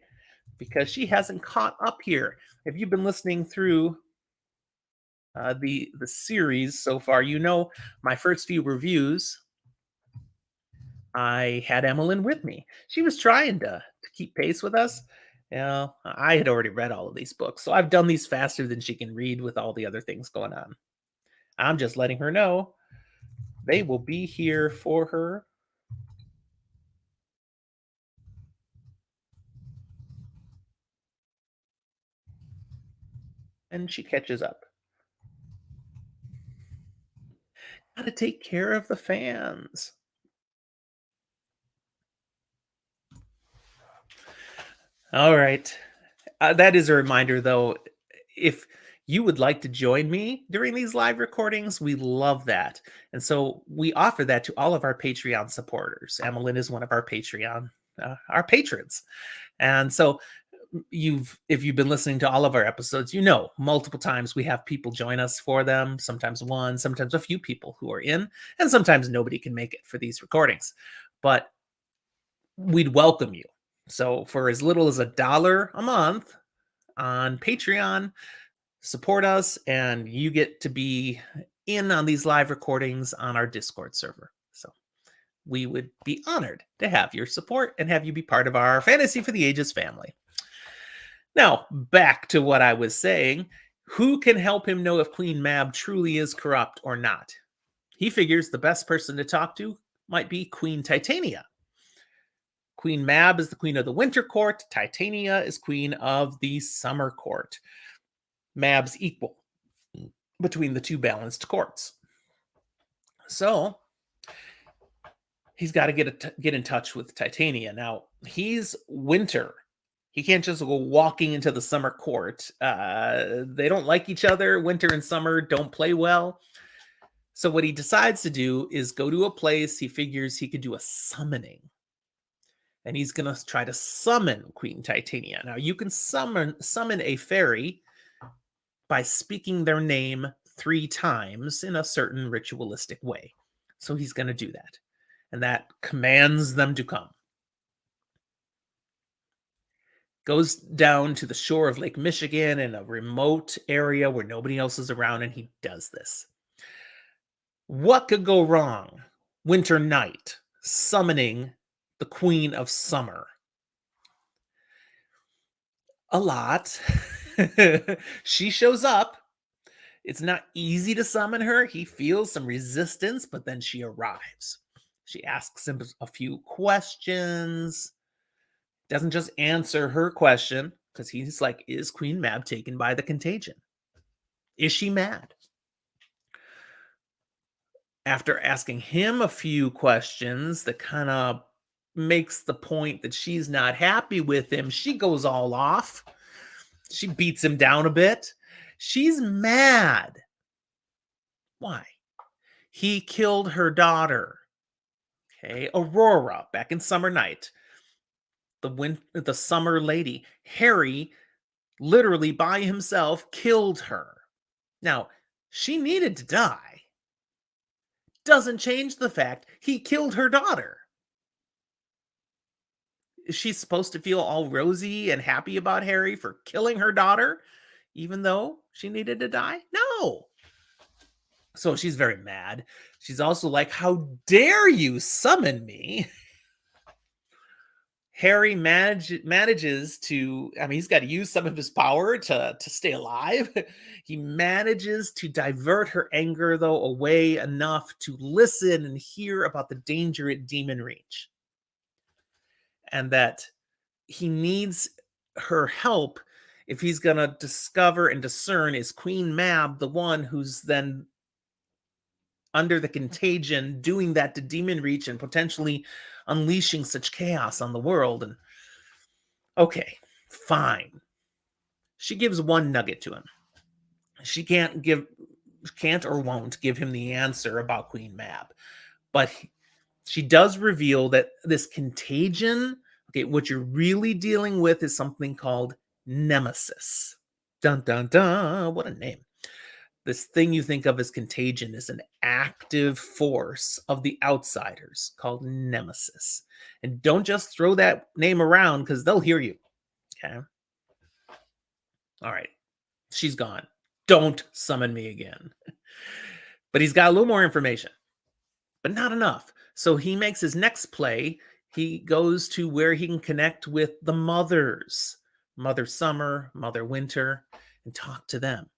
because she hasn't caught up here. If you've been listening through the series so far, you know my first few reviews, I had Emmeline with me. She was trying to keep pace with us. You know, I had already read all of these books, so I've done these faster than she can read with all the other things going on. I'm just letting her know they will be here for her. And she catches up. Gotta take care of the fans. All right. That is a reminder, though. If you would like to join me during these live recordings, we love that. And so we offer that to all of our Patreon supporters. Emmeline is one of our Patreon, our patrons. And so if you've been listening to all of our episodes, you know multiple times we have people join us for them, sometimes one, sometimes a few people who are in, and sometimes nobody can make it for these recordings. But we'd welcome you. So for as little as $1 a month on Patreon, support us and you get to be in on these live recordings on our Discord server. So we would be honored to have your support and have you be part of our Fantasy for the Ages family. Now, back to what I was saying. Who can help him know if Queen Mab truly is corrupt or not? He figures the best person to talk to might be Queen Titania. Queen Mab is the queen of the winter court. Titania is queen of the summer court. Mab's equal between the two balanced courts. So he's got to get in touch with Titania. Now, he's winter. He can't just go walking into the summer court. They don't like each other. Winter and summer don't play well. So what he decides to do is go to a place he figures he could do a summoning. And he's going to try to summon Queen Titania. Now, you can summon a fairy by speaking their name 3 times in a certain ritualistic way. So he's going to do that. And that commands them to come. Goes down to the shore of Lake Michigan in a remote area where nobody else is around, and he does this. What could go wrong? Winter night, summoning the Queen of Summer. A lot. She shows up. It's not easy to summon her. He feels some resistance, but then she arrives. She asks him a few questions. Doesn't just answer her question. because he's like, is Queen Mab taken by the contagion? Is she mad? After asking him a few questions that kind of makes the point that she's not happy with him, she goes all off. She beats him down a bit. She's mad. Why? He killed her daughter. Okay, Aurora, back in Summer Night, the summer lady. Harry literally by himself killed her. Now, she needed to die. Doesn't change the fact he killed her daughter. Is she supposed to feel all rosy and happy about Harry for killing her daughter, even though she needed to die? No. So she's very mad. She's also like, how dare you summon me? Harry manages to, I mean, he's got to use some of his power to stay alive. He manages to divert her anger, though, away enough to listen and hear about the danger at Demon Reach. And that he needs her help if he's going to discover and discern, is Queen Mab the one who's then under the contagion doing that to Demon Reach and potentially unleashing such chaos on the world. And okay, fine. She gives one nugget to him. She can't or won't give him the answer about Queen Mab. But she does reveal that this contagion, okay, what you're really dealing with is something called nemesis. Dun dun dun, what a name. This thing you think of as contagion is an active force of the outsiders called nemesis. And don't just throw that name around because they'll hear you. Okay. All right. She's gone. Don't summon me again. But he's got a little more information, but not enough. So he makes his next play. He goes to where he can connect with the mothers, Mother Summer, Mother Winter, and talk to them.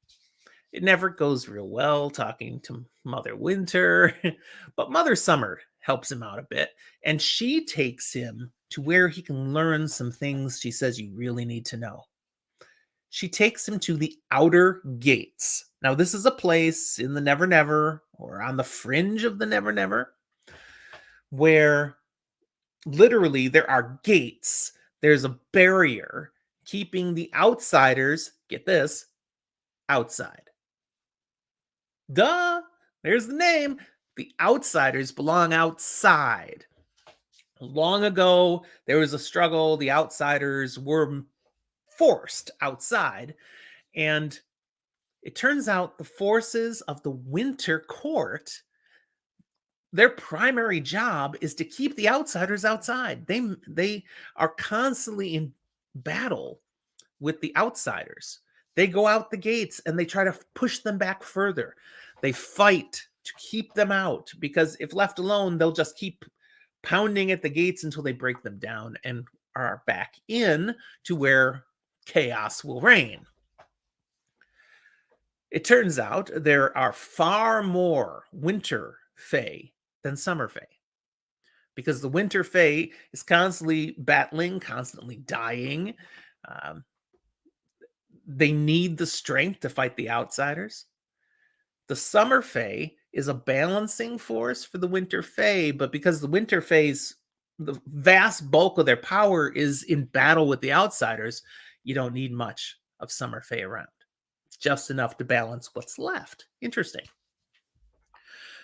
It never goes real well talking to Mother Winter, but Mother Summer helps him out a bit, and she takes him to where he can learn some things she says you really need to know. She takes him to the Outer Gates. Now, this is a place in the Never Never, or on the fringe of the Never Never, where literally there are gates. There's a barrier keeping the outsiders, get this, outside. Duh, there's the name. The outsiders belong outside. Long ago, there was a struggle. The outsiders were forced outside. And it turns out the forces of the Winter Court, their primary job is to keep the outsiders outside. They are constantly in battle with the outsiders. They go out the gates and they try to push them back further. They fight to keep them out because if left alone, they'll just keep pounding at the gates until they break them down and are back in to where chaos will reign. It turns out there are far more Winter Fae than Summer Fae, because the Winter Fae is constantly battling, constantly dying. They need the strength to fight the outsiders. The Summer Fae is a balancing force for the Winter Fae, but because the Winter Fae's the vast bulk of their power is in battle with the outsiders, you don't need much of Summer Fae around. It's just enough to balance what's left. Interesting.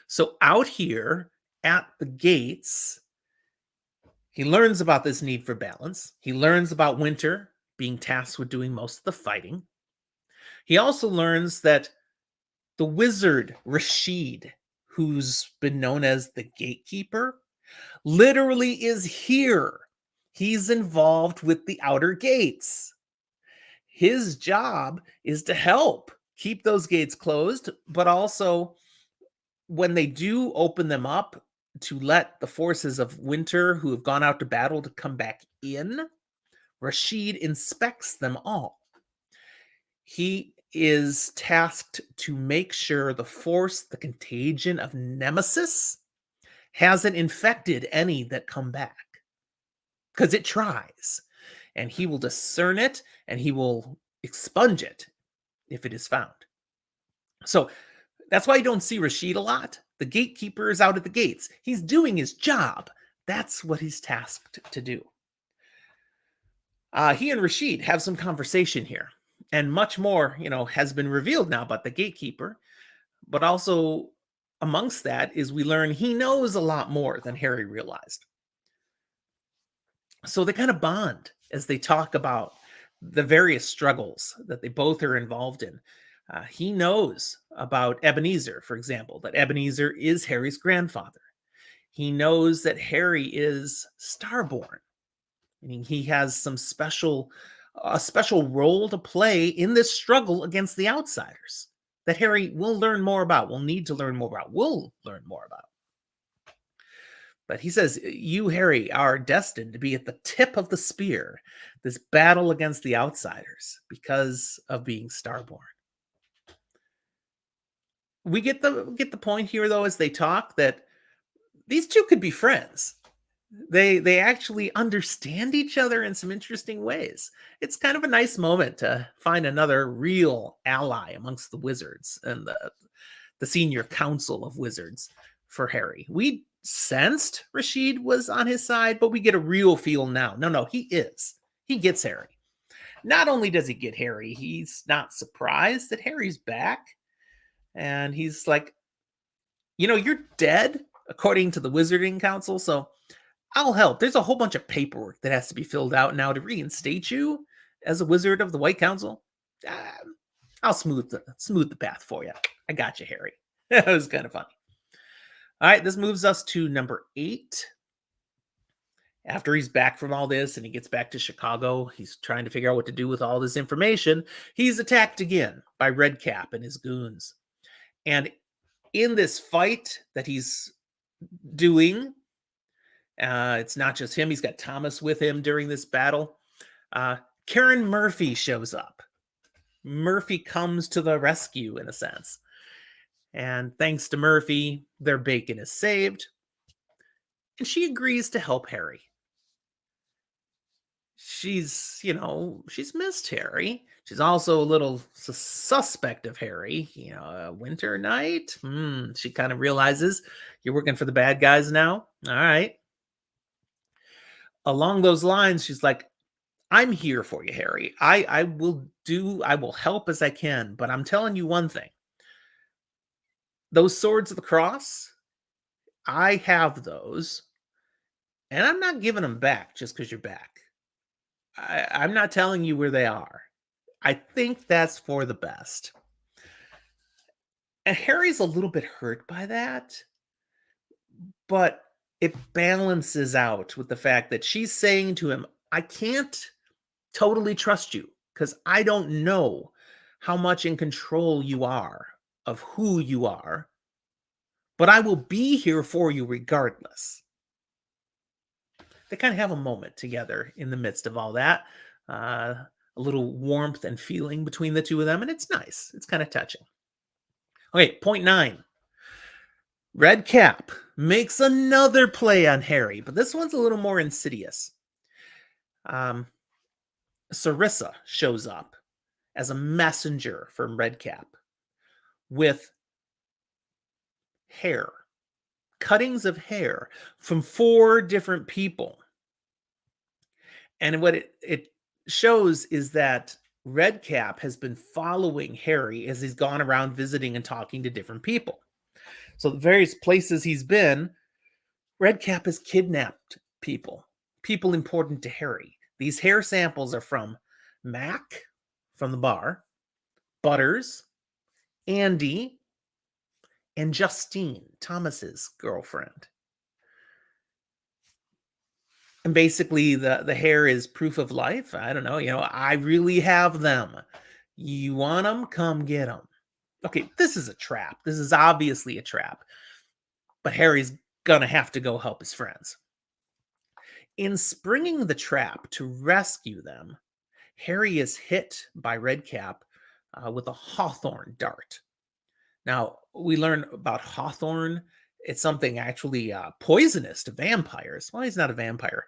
So out here at the gates, he learns about this need for balance. He learns about Winter being tasked with doing most of the fighting. He also learns that the wizard Rashid, who's been known as the gatekeeper, literally is here. He's involved with the outer gates. His job is to help keep those gates closed, but also when they do open them up to let the forces of Winter who have gone out to battle to come back in, Rashid inspects them all. He is tasked to make sure the force, the contagion of Nemesis, hasn't infected any that come back. Because it tries. and he will discern it and he will expunge it if it is found. So that's why you don't see Rashid a lot. The gatekeeper is out at the gates. He's doing his job. That's what he's tasked to do. He and Rashid have some conversation here, and much more, has been revealed now about the gatekeeper. But also, amongst that is we learn he knows a lot more than Harry realized. So they kind of bond as they talk about the various struggles that they both are involved in. He knows about Ebenezer, for example, that Ebenezer is Harry's grandfather. He knows that Harry is starborn, meaning he has a special role to play in this struggle against the outsiders that Harry will learn more about, will need to learn more about, will learn more about. But he says, you, Harry, are destined to be at the tip of the spear, this battle against the outsiders because of being starborn. We get the point here, though, as they talk, that these two could be friends. They actually understand each other in some interesting ways. It's kind of a nice moment to find another real ally amongst the wizards and the senior council of wizards for Harry. We sensed Rashid was on his side, but we get a real feel now. No, he is. He gets Harry. Not only does he get Harry, he's not surprised that Harry's back. And he's like, you're dead, according to the Wizarding Council, so I'll help. There's a whole bunch of paperwork that has to be filled out now to reinstate you as a wizard of the White Council. I'll smooth the path for you. I got you, Harry. That was kind of funny. All right, this moves us to number 8. After he's back from all this and he gets back to Chicago, he's trying to figure out what to do with all this information. He's attacked again by Redcap and his goons. And in this fight that he's doing, it's not just him. He's got Thomas with him during this battle. Karen Murphy shows up. Murphy comes to the rescue, in a sense. And thanks to Murphy, their bacon is saved. And she agrees to help Harry. She's missed Harry. She's also a little suspect of Harry. A winter night. She kind of realizes you're working for the bad guys now. All right. Along those lines, she's like, I'm here for you, Harry. I will help as I can, but I'm telling you one thing. Those swords of the cross, I have those, and I'm not giving them back just because you're back. I'm not telling you where they are. I think that's for the best. And Harry's a little bit hurt by that, but it balances out with the fact that she's saying to him, I can't totally trust you because I don't know how much in control you are of who you are, but I will be here for you regardless. They kind of have a moment together in the midst of all that. A little warmth and feeling between the two of them, and it's nice. It's kind of touching. Okay, point 9. Redcap makes another play on Harry, but this one's a little more insidious. Sarissa shows up as a messenger from Redcap with hair, cuttings of hair from 4 different people. And what it shows is that Redcap has been following Harry as he's gone around visiting and talking to different people. So the various places he's been, Redcap has kidnapped people important to Harry. These hair samples are from Mac from the bar, Butters, Andy, and Justine, Thomas's girlfriend. And basically the hair is proof of life. I don't know, I really have them. You want them? Come get them. Okay, this is a trap. This is obviously a trap. But Harry's gonna have to go help his friends. In springing the trap to rescue them, Harry is hit by Redcap with a hawthorn dart. Now, we learn about hawthorn. It's something actually poisonous to vampires. Well, he's not a vampire.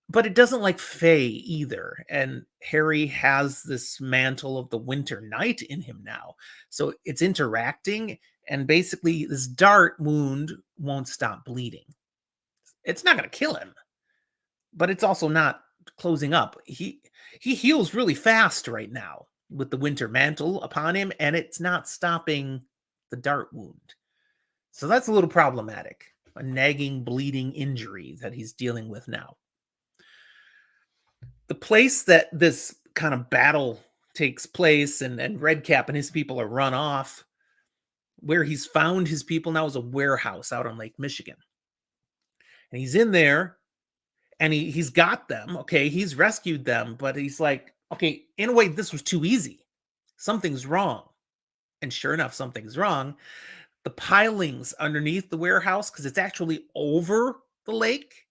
but it doesn't like Faye either. And Harry has this mantle of the winter night in him now. So it's interacting, and basically, this dart wound won't stop bleeding. It's not going to kill him, but it's also not closing up. He heals really fast right now with the winter mantle upon him, and it's not stopping the dart wound. So that's a little problematic. A nagging, bleeding injury that he's dealing with now. The place that this kind of battle takes place, and Redcap and his people are run off, where he's found his people now is a warehouse out on Lake Michigan. And he's in there, and he's got them. Okay, he's rescued them, but he's like, okay, in a way, this was too easy. Something's wrong. And sure enough, something's wrong. The pilings underneath the warehouse, because it's actually over the lake,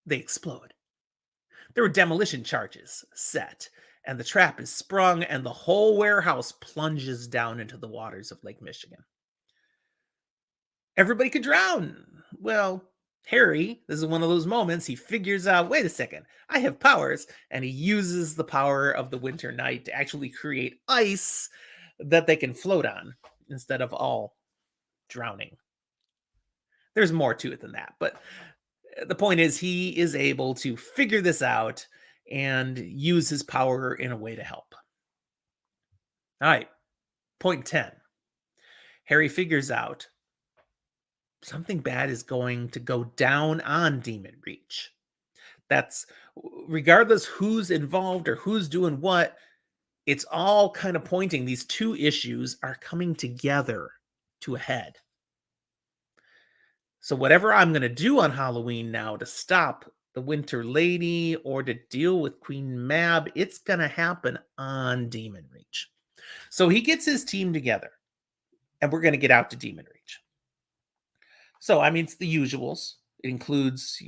they explode. There were demolition charges set, and the trap is sprung, and the whole warehouse plunges down into the waters of Lake Michigan. Everybody could drown. Well, Harry, this is one of those moments, he figures out, wait a second, I have powers, and he uses the power of the winter night to actually create ice that they can float on instead of all drowning. There's more to it than that, but the point is he is able to figure this out and use his power in a way to help. All right, point 10. Harry figures out something bad is going to go down on Demon Reach. That's regardless who's involved or who's doing what, it's all kind of pointing. These two issues are coming together to a head. So whatever I'm going to do on Halloween now to stop the Winter Lady or to deal with Queen Mab, it's going to happen on Demon Reach. So he gets his team together, and we're going to get out to Demon Reach. So, I mean, it's the usuals. It includes,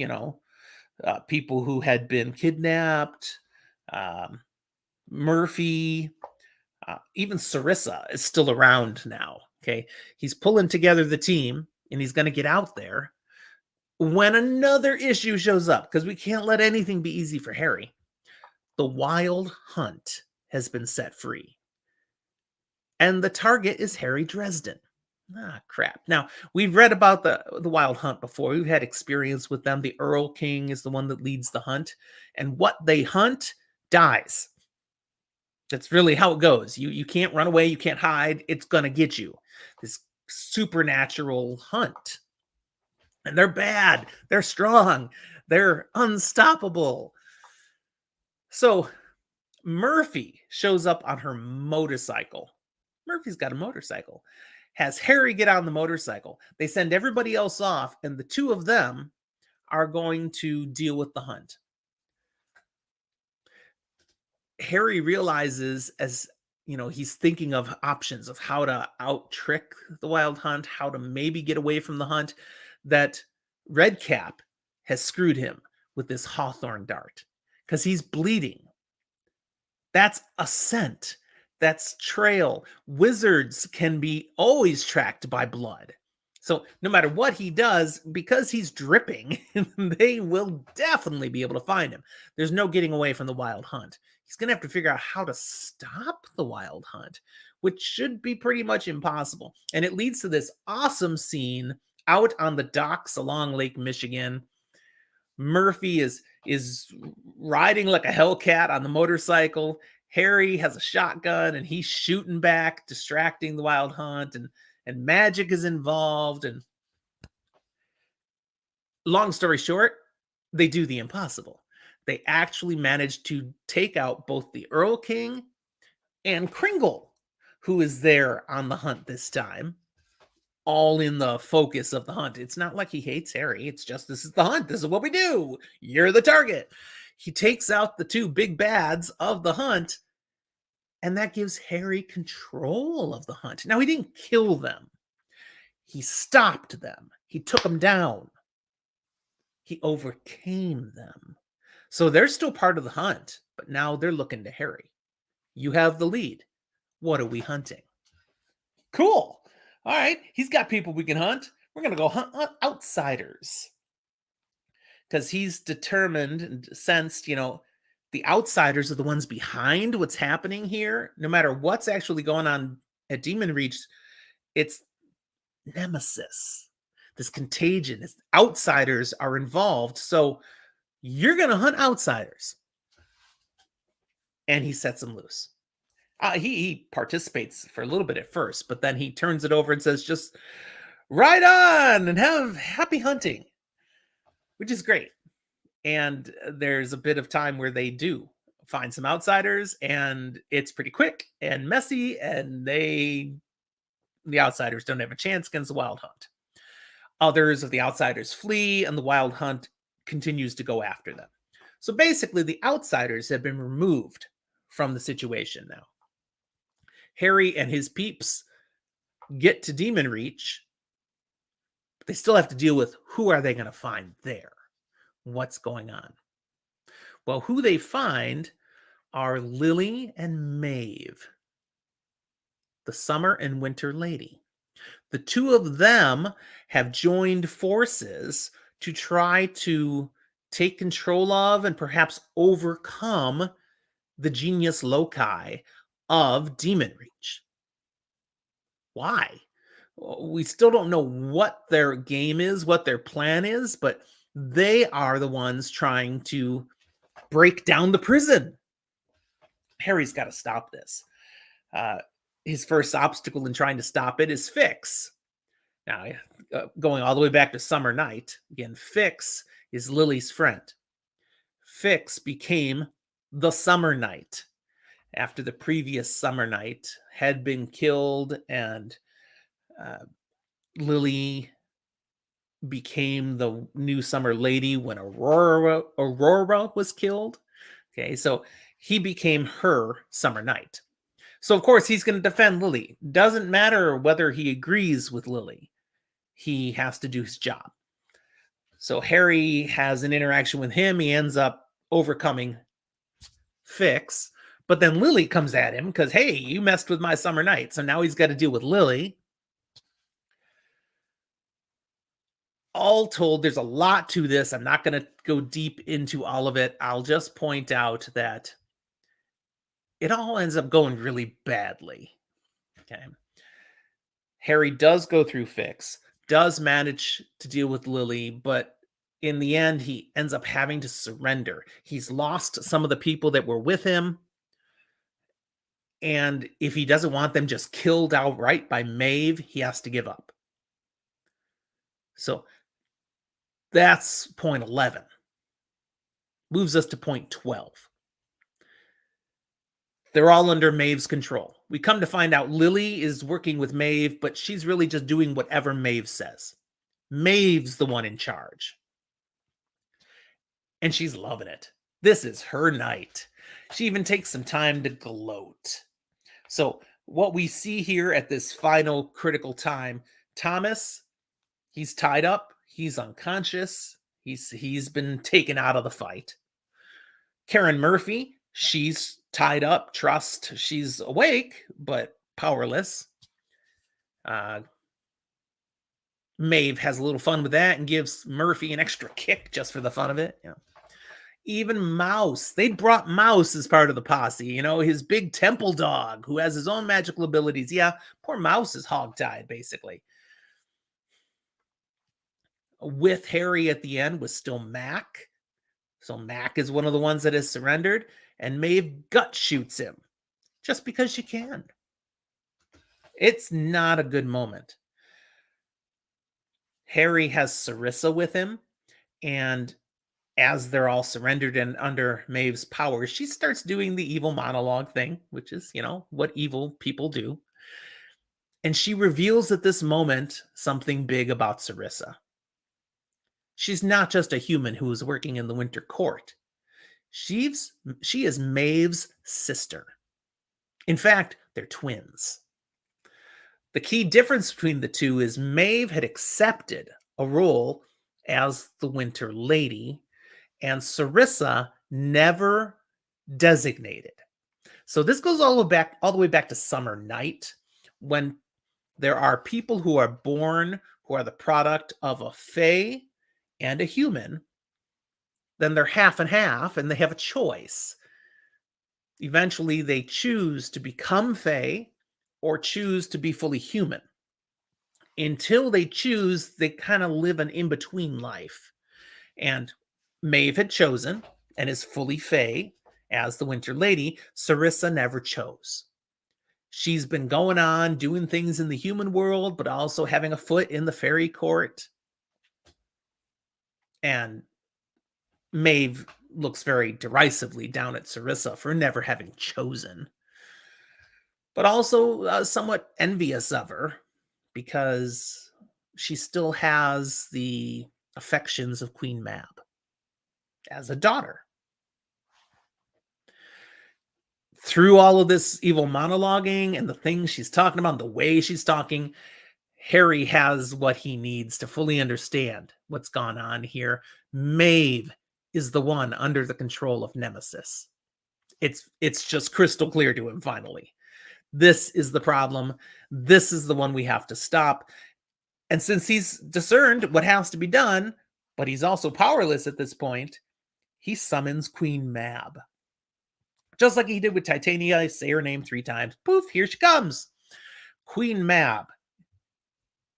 people who had been kidnapped, Murphy, even Sarissa is still around now. Okay. He's pulling together the team, and he's going to get out there when another issue shows up, because we can't let anything be easy for Harry. The Wild Hunt has been set free, and the target is Harry Dresden. Ah, crap. Now, we've read about the Wild Hunt before. We've had experience with them. The Earl King is the one that leads the hunt, and what they hunt dies. That's really how it goes. You can't run away. You can't hide. It's going to get you. This supernatural hunt. And they're bad. They're strong. They're unstoppable. So Murphy shows up on her motorcycle. Murphy's got a motorcycle. Has Harry get on the motorcycle. They send everybody else off, and the two of them are going to deal with the hunt. Harry realizes, as he's thinking of options of how to out trick the Wild Hunt, how to maybe get away from the hunt, that Redcap has screwed him with this hawthorn dart because he's bleeding. That's a scent. That's trail. Wizards can be always tracked by blood. So no matter what he does, because he's dripping, they will definitely be able to find him. There's no getting away from the Wild Hunt. He's going to have to figure out how to stop the Wild Hunt, which should be pretty much impossible. And it leads to this awesome scene out on the docks along Lake Michigan. Murphy is riding like a hellcat on the motorcycle. Harry has a shotgun, and he's shooting back, distracting the Wild Hunt, and magic is involved. And long story short, they do the impossible. They actually manage to take out both the Earl King and Kringle, who is there on the hunt this time, all in the focus of the hunt. It's not like he hates Harry. It's just, this is the hunt. This is what we do. You're the target. He takes out the two big bads of the hunt, and that gives Harry control of the hunt. Now, he didn't kill them. He stopped them. He took them down. He overcame them. So they're still part of the hunt, but now they're looking to Harry. You have the lead. What are we hunting? Cool. All right. He's got people we can hunt. We're going to go hunt outsiders. because he's determined and sensed, the outsiders are the ones behind what's happening here. No matter what's actually going on at Demon Reach, it's nemesis, this contagion, this outsiders are involved. So you're going to hunt outsiders. And he sets them loose. He participates for a little bit at first, but then he turns it over and says, just ride on and have happy hunting, which is great. And there's a bit of time where they do find some outsiders, and it's pretty quick and messy, and the outsiders don't have a chance against the wild hunt. Others of the outsiders flee, and the wild hunt continues to go after them. So basically, the outsiders have been removed from the situation now. Harry and his peeps get to Demon Reach, but they still have to deal with who are they going to find there? What's going on? Well, who they find are Lily and Maeve, the summer and winter lady. The two of them have joined forces to try to take control of and perhaps overcome the genius loci of Demon Reach. Why? We still don't know what their game is, what their plan is, but they are the ones trying to break down the prison. Harry's got to stop this. His first obstacle in trying to stop it is Fix. Now, going all the way back to Summer Night, again, Fix is Lily's friend. Fix became the Summer Night after the previous Summer Night had been killed, and Lily became the new Summer Lady when Aurora was killed. Okay, so he became her Summer Night. So of course he's going to defend Lily. Doesn't matter whether he agrees with Lily. He has to do his job. So Harry has an interaction with him. He ends up overcoming Fix. But then Lily comes at him because, hey, you messed with my Summer Night. So now he's got to deal with Lily. All told, there's a lot to this. I'm not going to go deep into all of it. I'll just point out that it all ends up going really badly. Okay. Harry does go through Fix, does manage to deal with Lily, but in the end, he ends up having to surrender. He's lost some of the people that were with him. And if he doesn't want them just killed outright by Maeve, he has to give up. So that's point 11. Moves us to point 12. They're all under Maeve's control. We come to find out Lily is working with Maeve, but she's really just doing whatever Maeve says. Maeve's the one in charge. And she's loving it. This is her night. She even takes some time to gloat. So what we see here at this final critical time, Thomas, he's tied up. He's unconscious. He's been taken out of the fight. Karen Murphy, she's tied up. Trust, she's awake, but powerless. Maeve has a little fun with that and gives Murphy an extra kick just for the fun of it. Yeah. Even Mouse, they brought Mouse as part of the posse, his big temple dog who has his own magical abilities. Yeah, poor Mouse is hogtied, basically. With Harry at the end was still Mac. So Mac is one of the ones that has surrendered, and Maeve gut shoots him just because she can. It's not a good moment. Harry has Sarissa with him, and as they're all surrendered and under Maeve's power, she starts doing the evil monologue thing, which is, what evil people do. And she reveals at this moment something big about Sarissa. She's not just a human who is working in the Winter Court. She is Maeve's sister. In fact, they're twins. The key difference between the two is Maeve had accepted a role as the Winter Lady, and Sarissa never designated. So this goes all the way back to Summer Night, when there are people who are born who are the product of a fae and a human, then they're half and half, and they have a choice. Eventually, they choose to become Fae or choose to be fully human. Until they choose, they kind of live an in between life. And Maeve had chosen and is fully Fae as the Winter Lady. Sarissa never chose. She's been going on doing things in the human world, but also having a foot in the fairy court. And Maeve looks very derisively down at Sarissa for never having chosen, but also somewhat envious of her because she still has the affections of Queen Mab as a daughter. Through all of this evil monologuing and the things she's talking about, the way she's talking, Harry has what he needs to fully understand what's gone on here. Maeve is the one under the control of Nemesis. It's just crystal clear to him finally. This is the problem. This is the one we have to stop. And since he's discerned what has to be done, but he's also powerless at this point, he summons Queen Mab. Just like he did with Titania, say her name 3 times. Poof, here she comes. Queen Mab.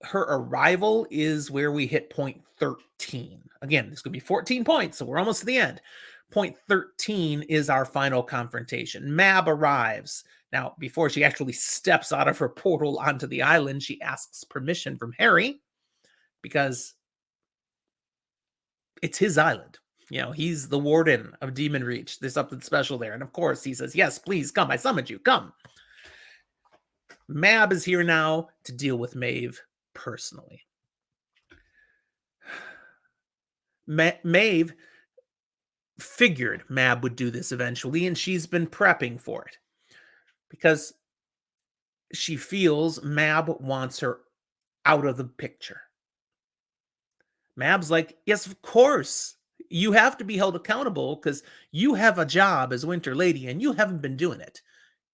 Her arrival is where we hit point 13. Again, this could be 14 points, so we're almost to the end. Point 13 is our final confrontation. Mab arrives. Now, before she actually steps out of her portal onto the island, she asks permission from Harry because it's his island. He's the warden of Demon Reach. There's something special there. And of course, he says, yes, please come. I summoned you. Come. Mab is here now to deal with Maeve personally. Maeve figured Mab would do this eventually, and she's been prepping for it because she feels Mab wants her out of the picture. Mab's like, yes, of course. You have to be held accountable because you have a job as Winter Lady and you haven't been doing it.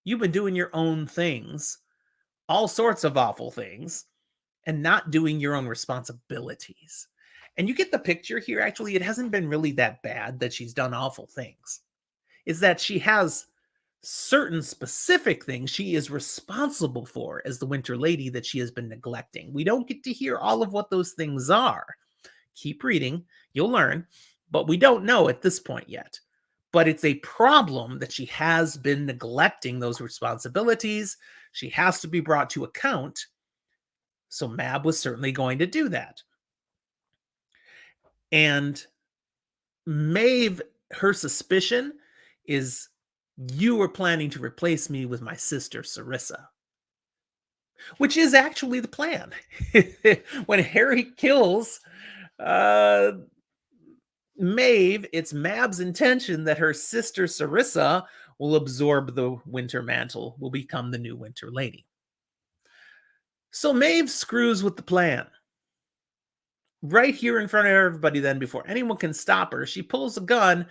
You've been doing your own things, all sorts of awful things, and not doing your own responsibilities. And you get the picture here. Actually, it hasn't been really that bad that she's done awful things. It's that she has certain specific things she is responsible for as the Winter Lady that she has been neglecting. We don't get to hear all of what those things are. Keep reading, you'll learn, but we don't know at this point yet. But it's a problem that she has been neglecting those responsibilities. She has to be brought to account. So Mab was certainly going to do that. And Maeve, her suspicion is you were planning to replace me with my sister, Sarissa. Which is actually the plan. When Harry kills Maeve, it's Mab's intention that her sister Sarissa will absorb the Winter Mantle, will become the new Winter Lady. So Maeve screws with the plan. Right here in front of everybody, then, before anyone can stop her, she pulls a gun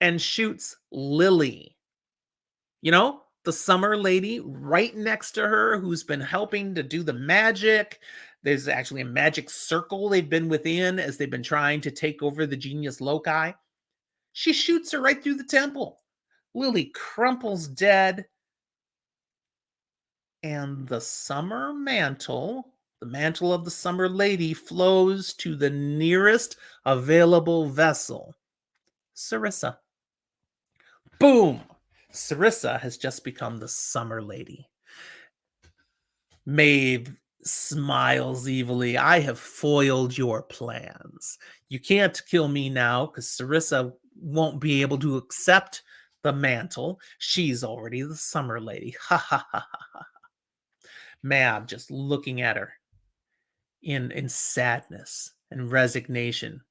and shoots Lily. The summer lady right next to her who's been helping to do the magic. There's actually a magic circle they've been within as they've been trying to take over the genius loci. She shoots her right through the temple. Lily crumples dead. And the summer mantle, the mantle of the summer lady, flows to the nearest available vessel, Sarissa. Boom! Sarissa has just become the summer lady. Maeve smiles evilly. I have foiled your plans. You can't kill me now because Sarissa won't be able to accept the mantle. She's already the summer lady. Ha ha ha ha. Mab just looking at her in sadness and resignation,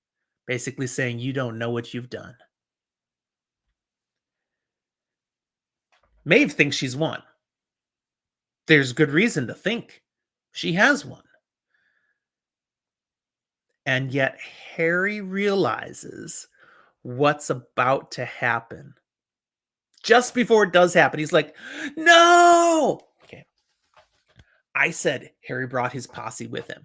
basically saying, you don't know what you've done. Maeve thinks she's won. There's good reason to think she has won. And yet Harry realizes what's about to happen. Just before it does happen, he's like, no! Okay. I said Harry brought his posse with him.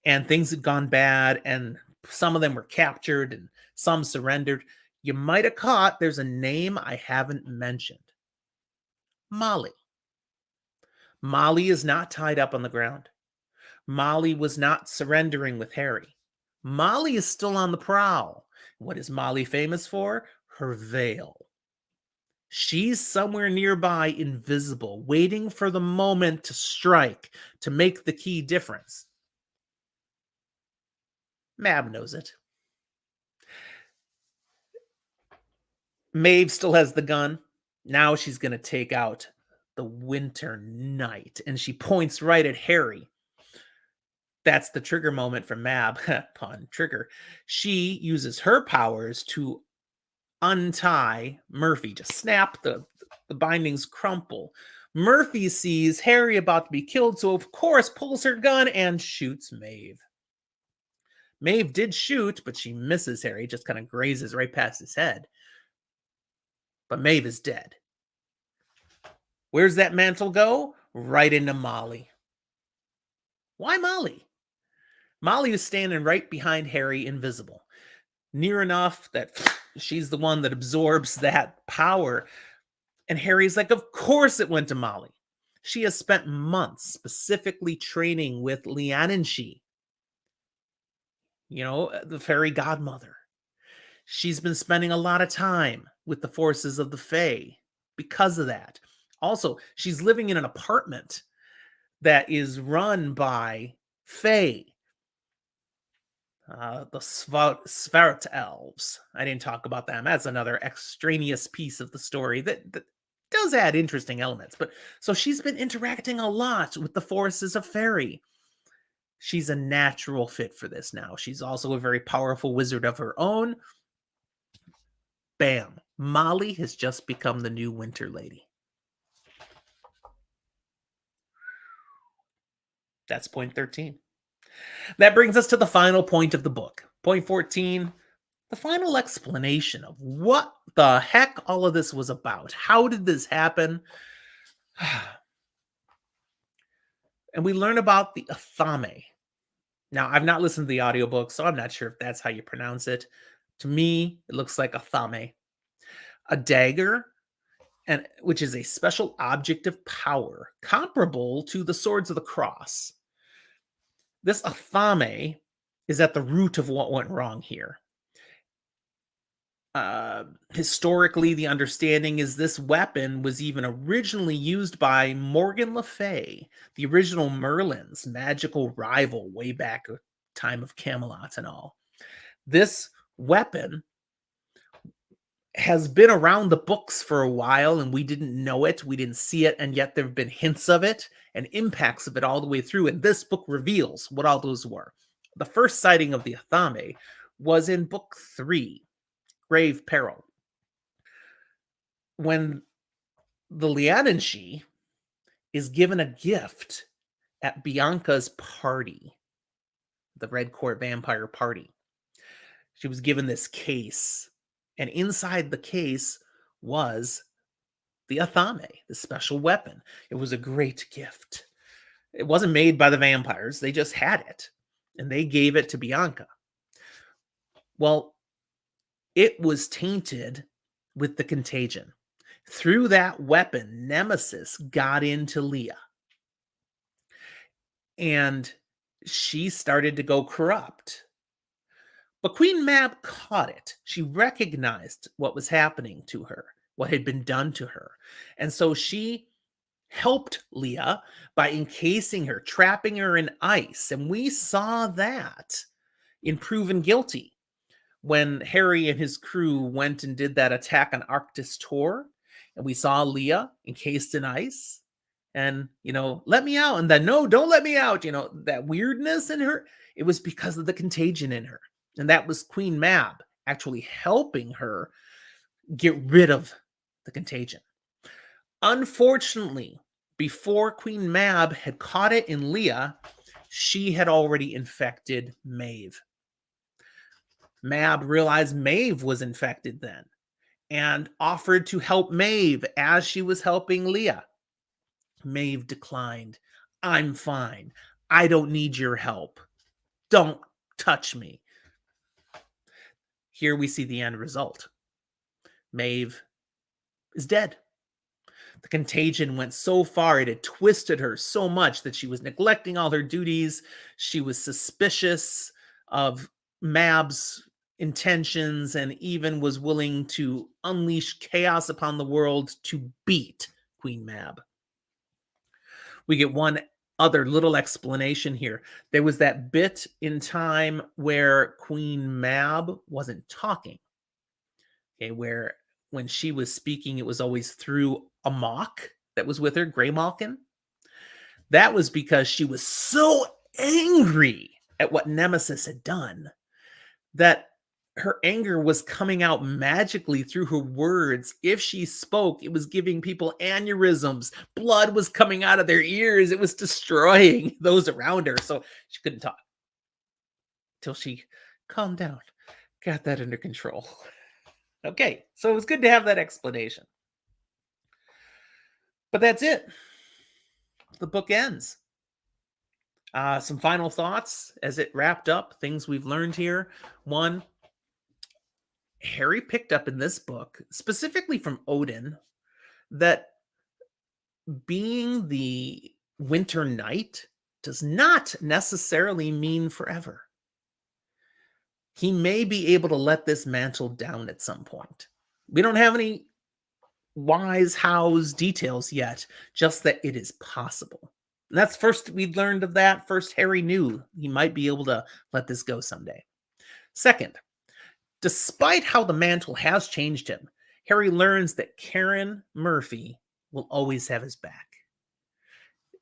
And things had gone bad, and some of them were captured, and some surrendered. You might have caught there's a name I haven't mentioned. Molly. Molly is not tied up on the ground. Molly was not surrendering with Harry. Molly is still on the prowl. What is Molly famous for? Her veil. She's somewhere nearby, invisible, waiting for the moment to strike, to make the key difference. Mab knows it. Maeve still has the gun. Now she's going to take out the Winter Knight, and she points right at Harry. That's the trigger moment for Mab. Pun, trigger. She uses her powers to untie Murphy, just snap the bindings crumple. Murphy sees Harry about to be killed, so of course pulls her gun and shoots Maeve. Maeve did shoot, but she misses Harry, just kind of grazes right past his head. But Maeve is dead. Where's that mantle go? Right into Molly. Why Molly? Molly is standing right behind Harry, invisible. Near enough that she's the one that absorbs that power. And Harry's like, of course it went to Molly. She has spent months specifically training with Liananshi, the fairy godmother. She's been spending a lot of time with the forces of the Fae because of that. Also, she's living in an apartment that is run by Fae. The Svart elves. I didn't talk about them. That's another extraneous piece of the story that does add interesting elements. But so she's been interacting a lot with the forces of fairy. She's a natural fit for this now. She's also a very powerful wizard of her own. Bam. Molly has just become the new Winter Lady. That's point 13. That brings us to the final point of the book. Point 14, the final explanation of what the heck all of this was about. How did this happen? And we learn about the Athame. Now, I've not listened to the audiobook, so I'm not sure if that's how you pronounce it. To me, it looks like Athame. A dagger, which is a special object of power, comparable to the swords of the cross. This Athame is at the root of what went wrong here. Historically, the understanding is this weapon was even originally used by Morgan Le Fay, the original Merlin's magical rival way back time of Camelot and all. This weapon has been around the books for a while, and we didn't know it, we didn't see it, and yet there have been hints of it and impacts of it all the way through, and this book reveals what all those were. The first sighting of the Athame was in book 3, Grave Peril, when the Liananshi is given a gift at Bianca's party, the Red Court vampire party. She was given this case, and inside the case was the Athame, the special weapon. It was a great gift. It wasn't made by the vampires. They just had it, and they gave it to Bianca. Well, it was tainted with the contagion. Through that weapon, Nemesis got into Leah. And she started to go corrupt. But Queen Mab caught it. She recognized what was happening to her, what had been done to her. And so she helped Leah by encasing her, trapping her in ice. And we saw that in Proven Guilty when Harry and his crew went and did that attack on Arctis Tor. And we saw Leah encased in ice. And, let me out. And then, no, don't let me out. That weirdness in her, it was because of the contagion in her. And that was Queen Mab actually helping her get rid of the contagion. Unfortunately, before Queen Mab had caught it in Leah, she had already infected Maeve. Mab realized Maeve was infected then and offered to help Maeve as she was helping Leah. Maeve declined. I'm fine. I don't need your help. Don't touch me. Here we see the end result. Maeve is dead. The contagion went so far, it had twisted her so much that she was neglecting all her duties. She was suspicious of Mab's intentions and even was willing to unleash chaos upon the world to beat Queen Mab. We get one other little explanation here. There was that bit in time where Queen Mab wasn't talking. Okay, where when she was speaking, it was always through a mock that was with her, Grey Malkin. That was because she was so angry at what Nemesis had done that her anger was coming out magically through her words. If she spoke, it was giving people aneurysms. Blood was coming out of their ears. It was destroying those around her. So she couldn't talk till she calmed down, got that under control. Okay, so it was good to have that explanation. But that's it. The book ends. Some final thoughts as it wrapped up, things we've learned here. One, Harry picked up in this book, specifically from Odin, that being the Winter Knight does not necessarily mean forever. He may be able to let this mantle down at some point. We don't have any whys, hows, details yet, just that it is possible. And that's first we learned of that. First, Harry knew he might be able to let this go someday. Second, despite how the mantle has changed him, Harry learns that Karen Murphy will always have his back.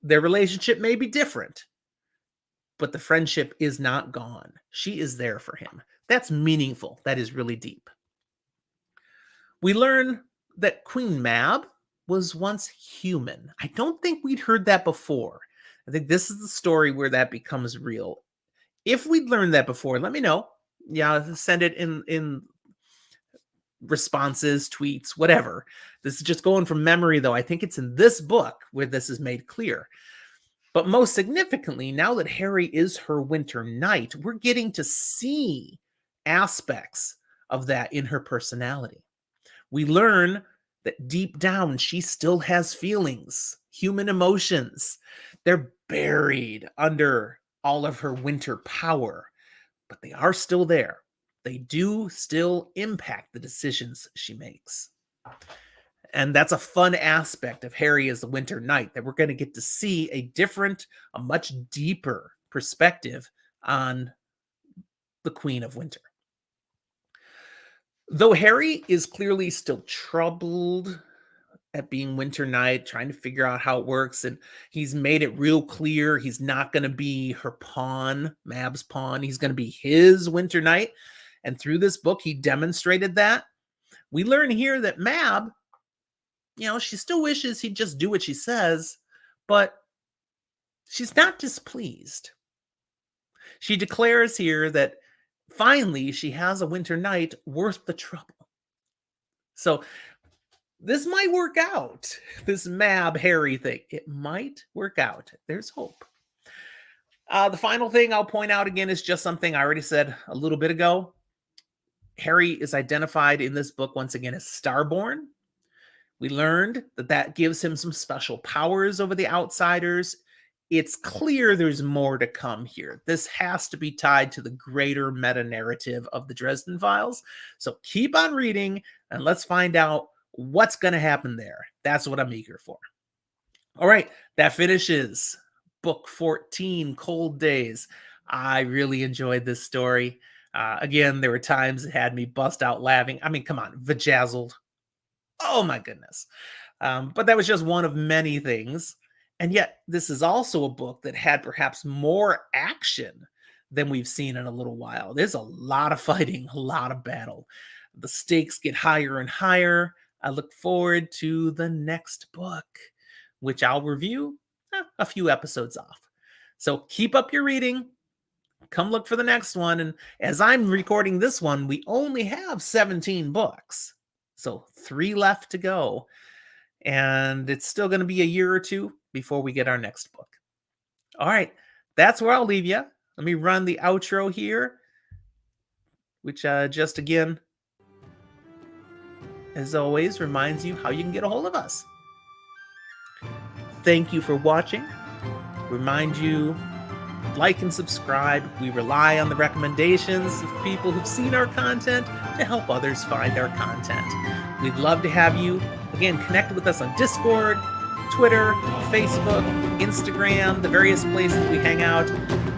Their relationship may be different, but the friendship is not gone. She is there for him. That's meaningful. That is really deep. We learn that Queen Mab was once human. I don't think we'd heard that before. I think this is the story where that becomes real. If we'd learned that before, let me know. Yeah, send it in responses, tweets, whatever. This is just going from memory, though. I think it's in this book where this is made clear. But most significantly, now that Harry is her Winter Knight, we're getting to see aspects of that in her personality. We learn that deep down, she still has feelings, human emotions. They're buried under all of her winter power, but they are still there. They do still impact the decisions she makes. And that's a fun aspect of Harry as the Winter Knight, that we're going to get to see a much deeper perspective on the Queen of Winter. Though Harry is clearly still troubled at being Winter Knight, trying to figure out how it works, and he's made it real clear he's not going to be her pawn, Mab's pawn. He's going to be his Winter Knight. And through this book, he demonstrated that. We learn here that Mab, she still wishes he'd just do what she says, but she's not displeased. She declares here that finally she has a Winter Knight worth the trouble. So this might work out. This Mab Harry thing, it might work out. There's hope. The final thing I'll point out again is just something I already said a little bit ago. Harry is identified in this book once again as Starborn. We learned that gives him some special powers over the outsiders. It's clear there's more to come here. This has to be tied to the greater meta narrative of the Dresden Files. So keep on reading and let's find out what's going to happen there. That's what I'm eager for. All right, that finishes book 14, Cold Days. I really enjoyed this story. Again, there were times it had me bust out laughing. I mean, come on, vajazzled. Oh my goodness. But that was just one of many things. And yet, this is also a book that had perhaps more action than we've seen in a little while. There's a lot of fighting, a lot of battle. The stakes get higher and higher. I look forward to the next book, which I'll review a few episodes off. So keep up your reading. Come look for the next one. And as I'm recording this one, we only have 17 books. So 3 left to go. And it's still going to be a year or two before we get our next book. All right. That's where I'll leave you. Let me run the outro here, which just again, as always, reminds you how you can get a hold of us. Thank you for watching. Remind you, like and subscribe. We rely on the recommendations of people who've seen our content to help others find our content. We'd love to have you, again, connect with us on Discord, Twitter, Facebook, Instagram, the various places we hang out,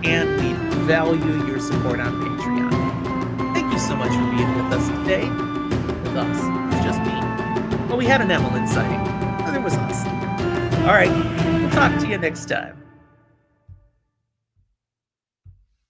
and we value your support on Patreon. Thank you so much for being with us today. With us, it's just me. Well, we had an Evelyn sighting. There was us. All right, we'll talk to you next time.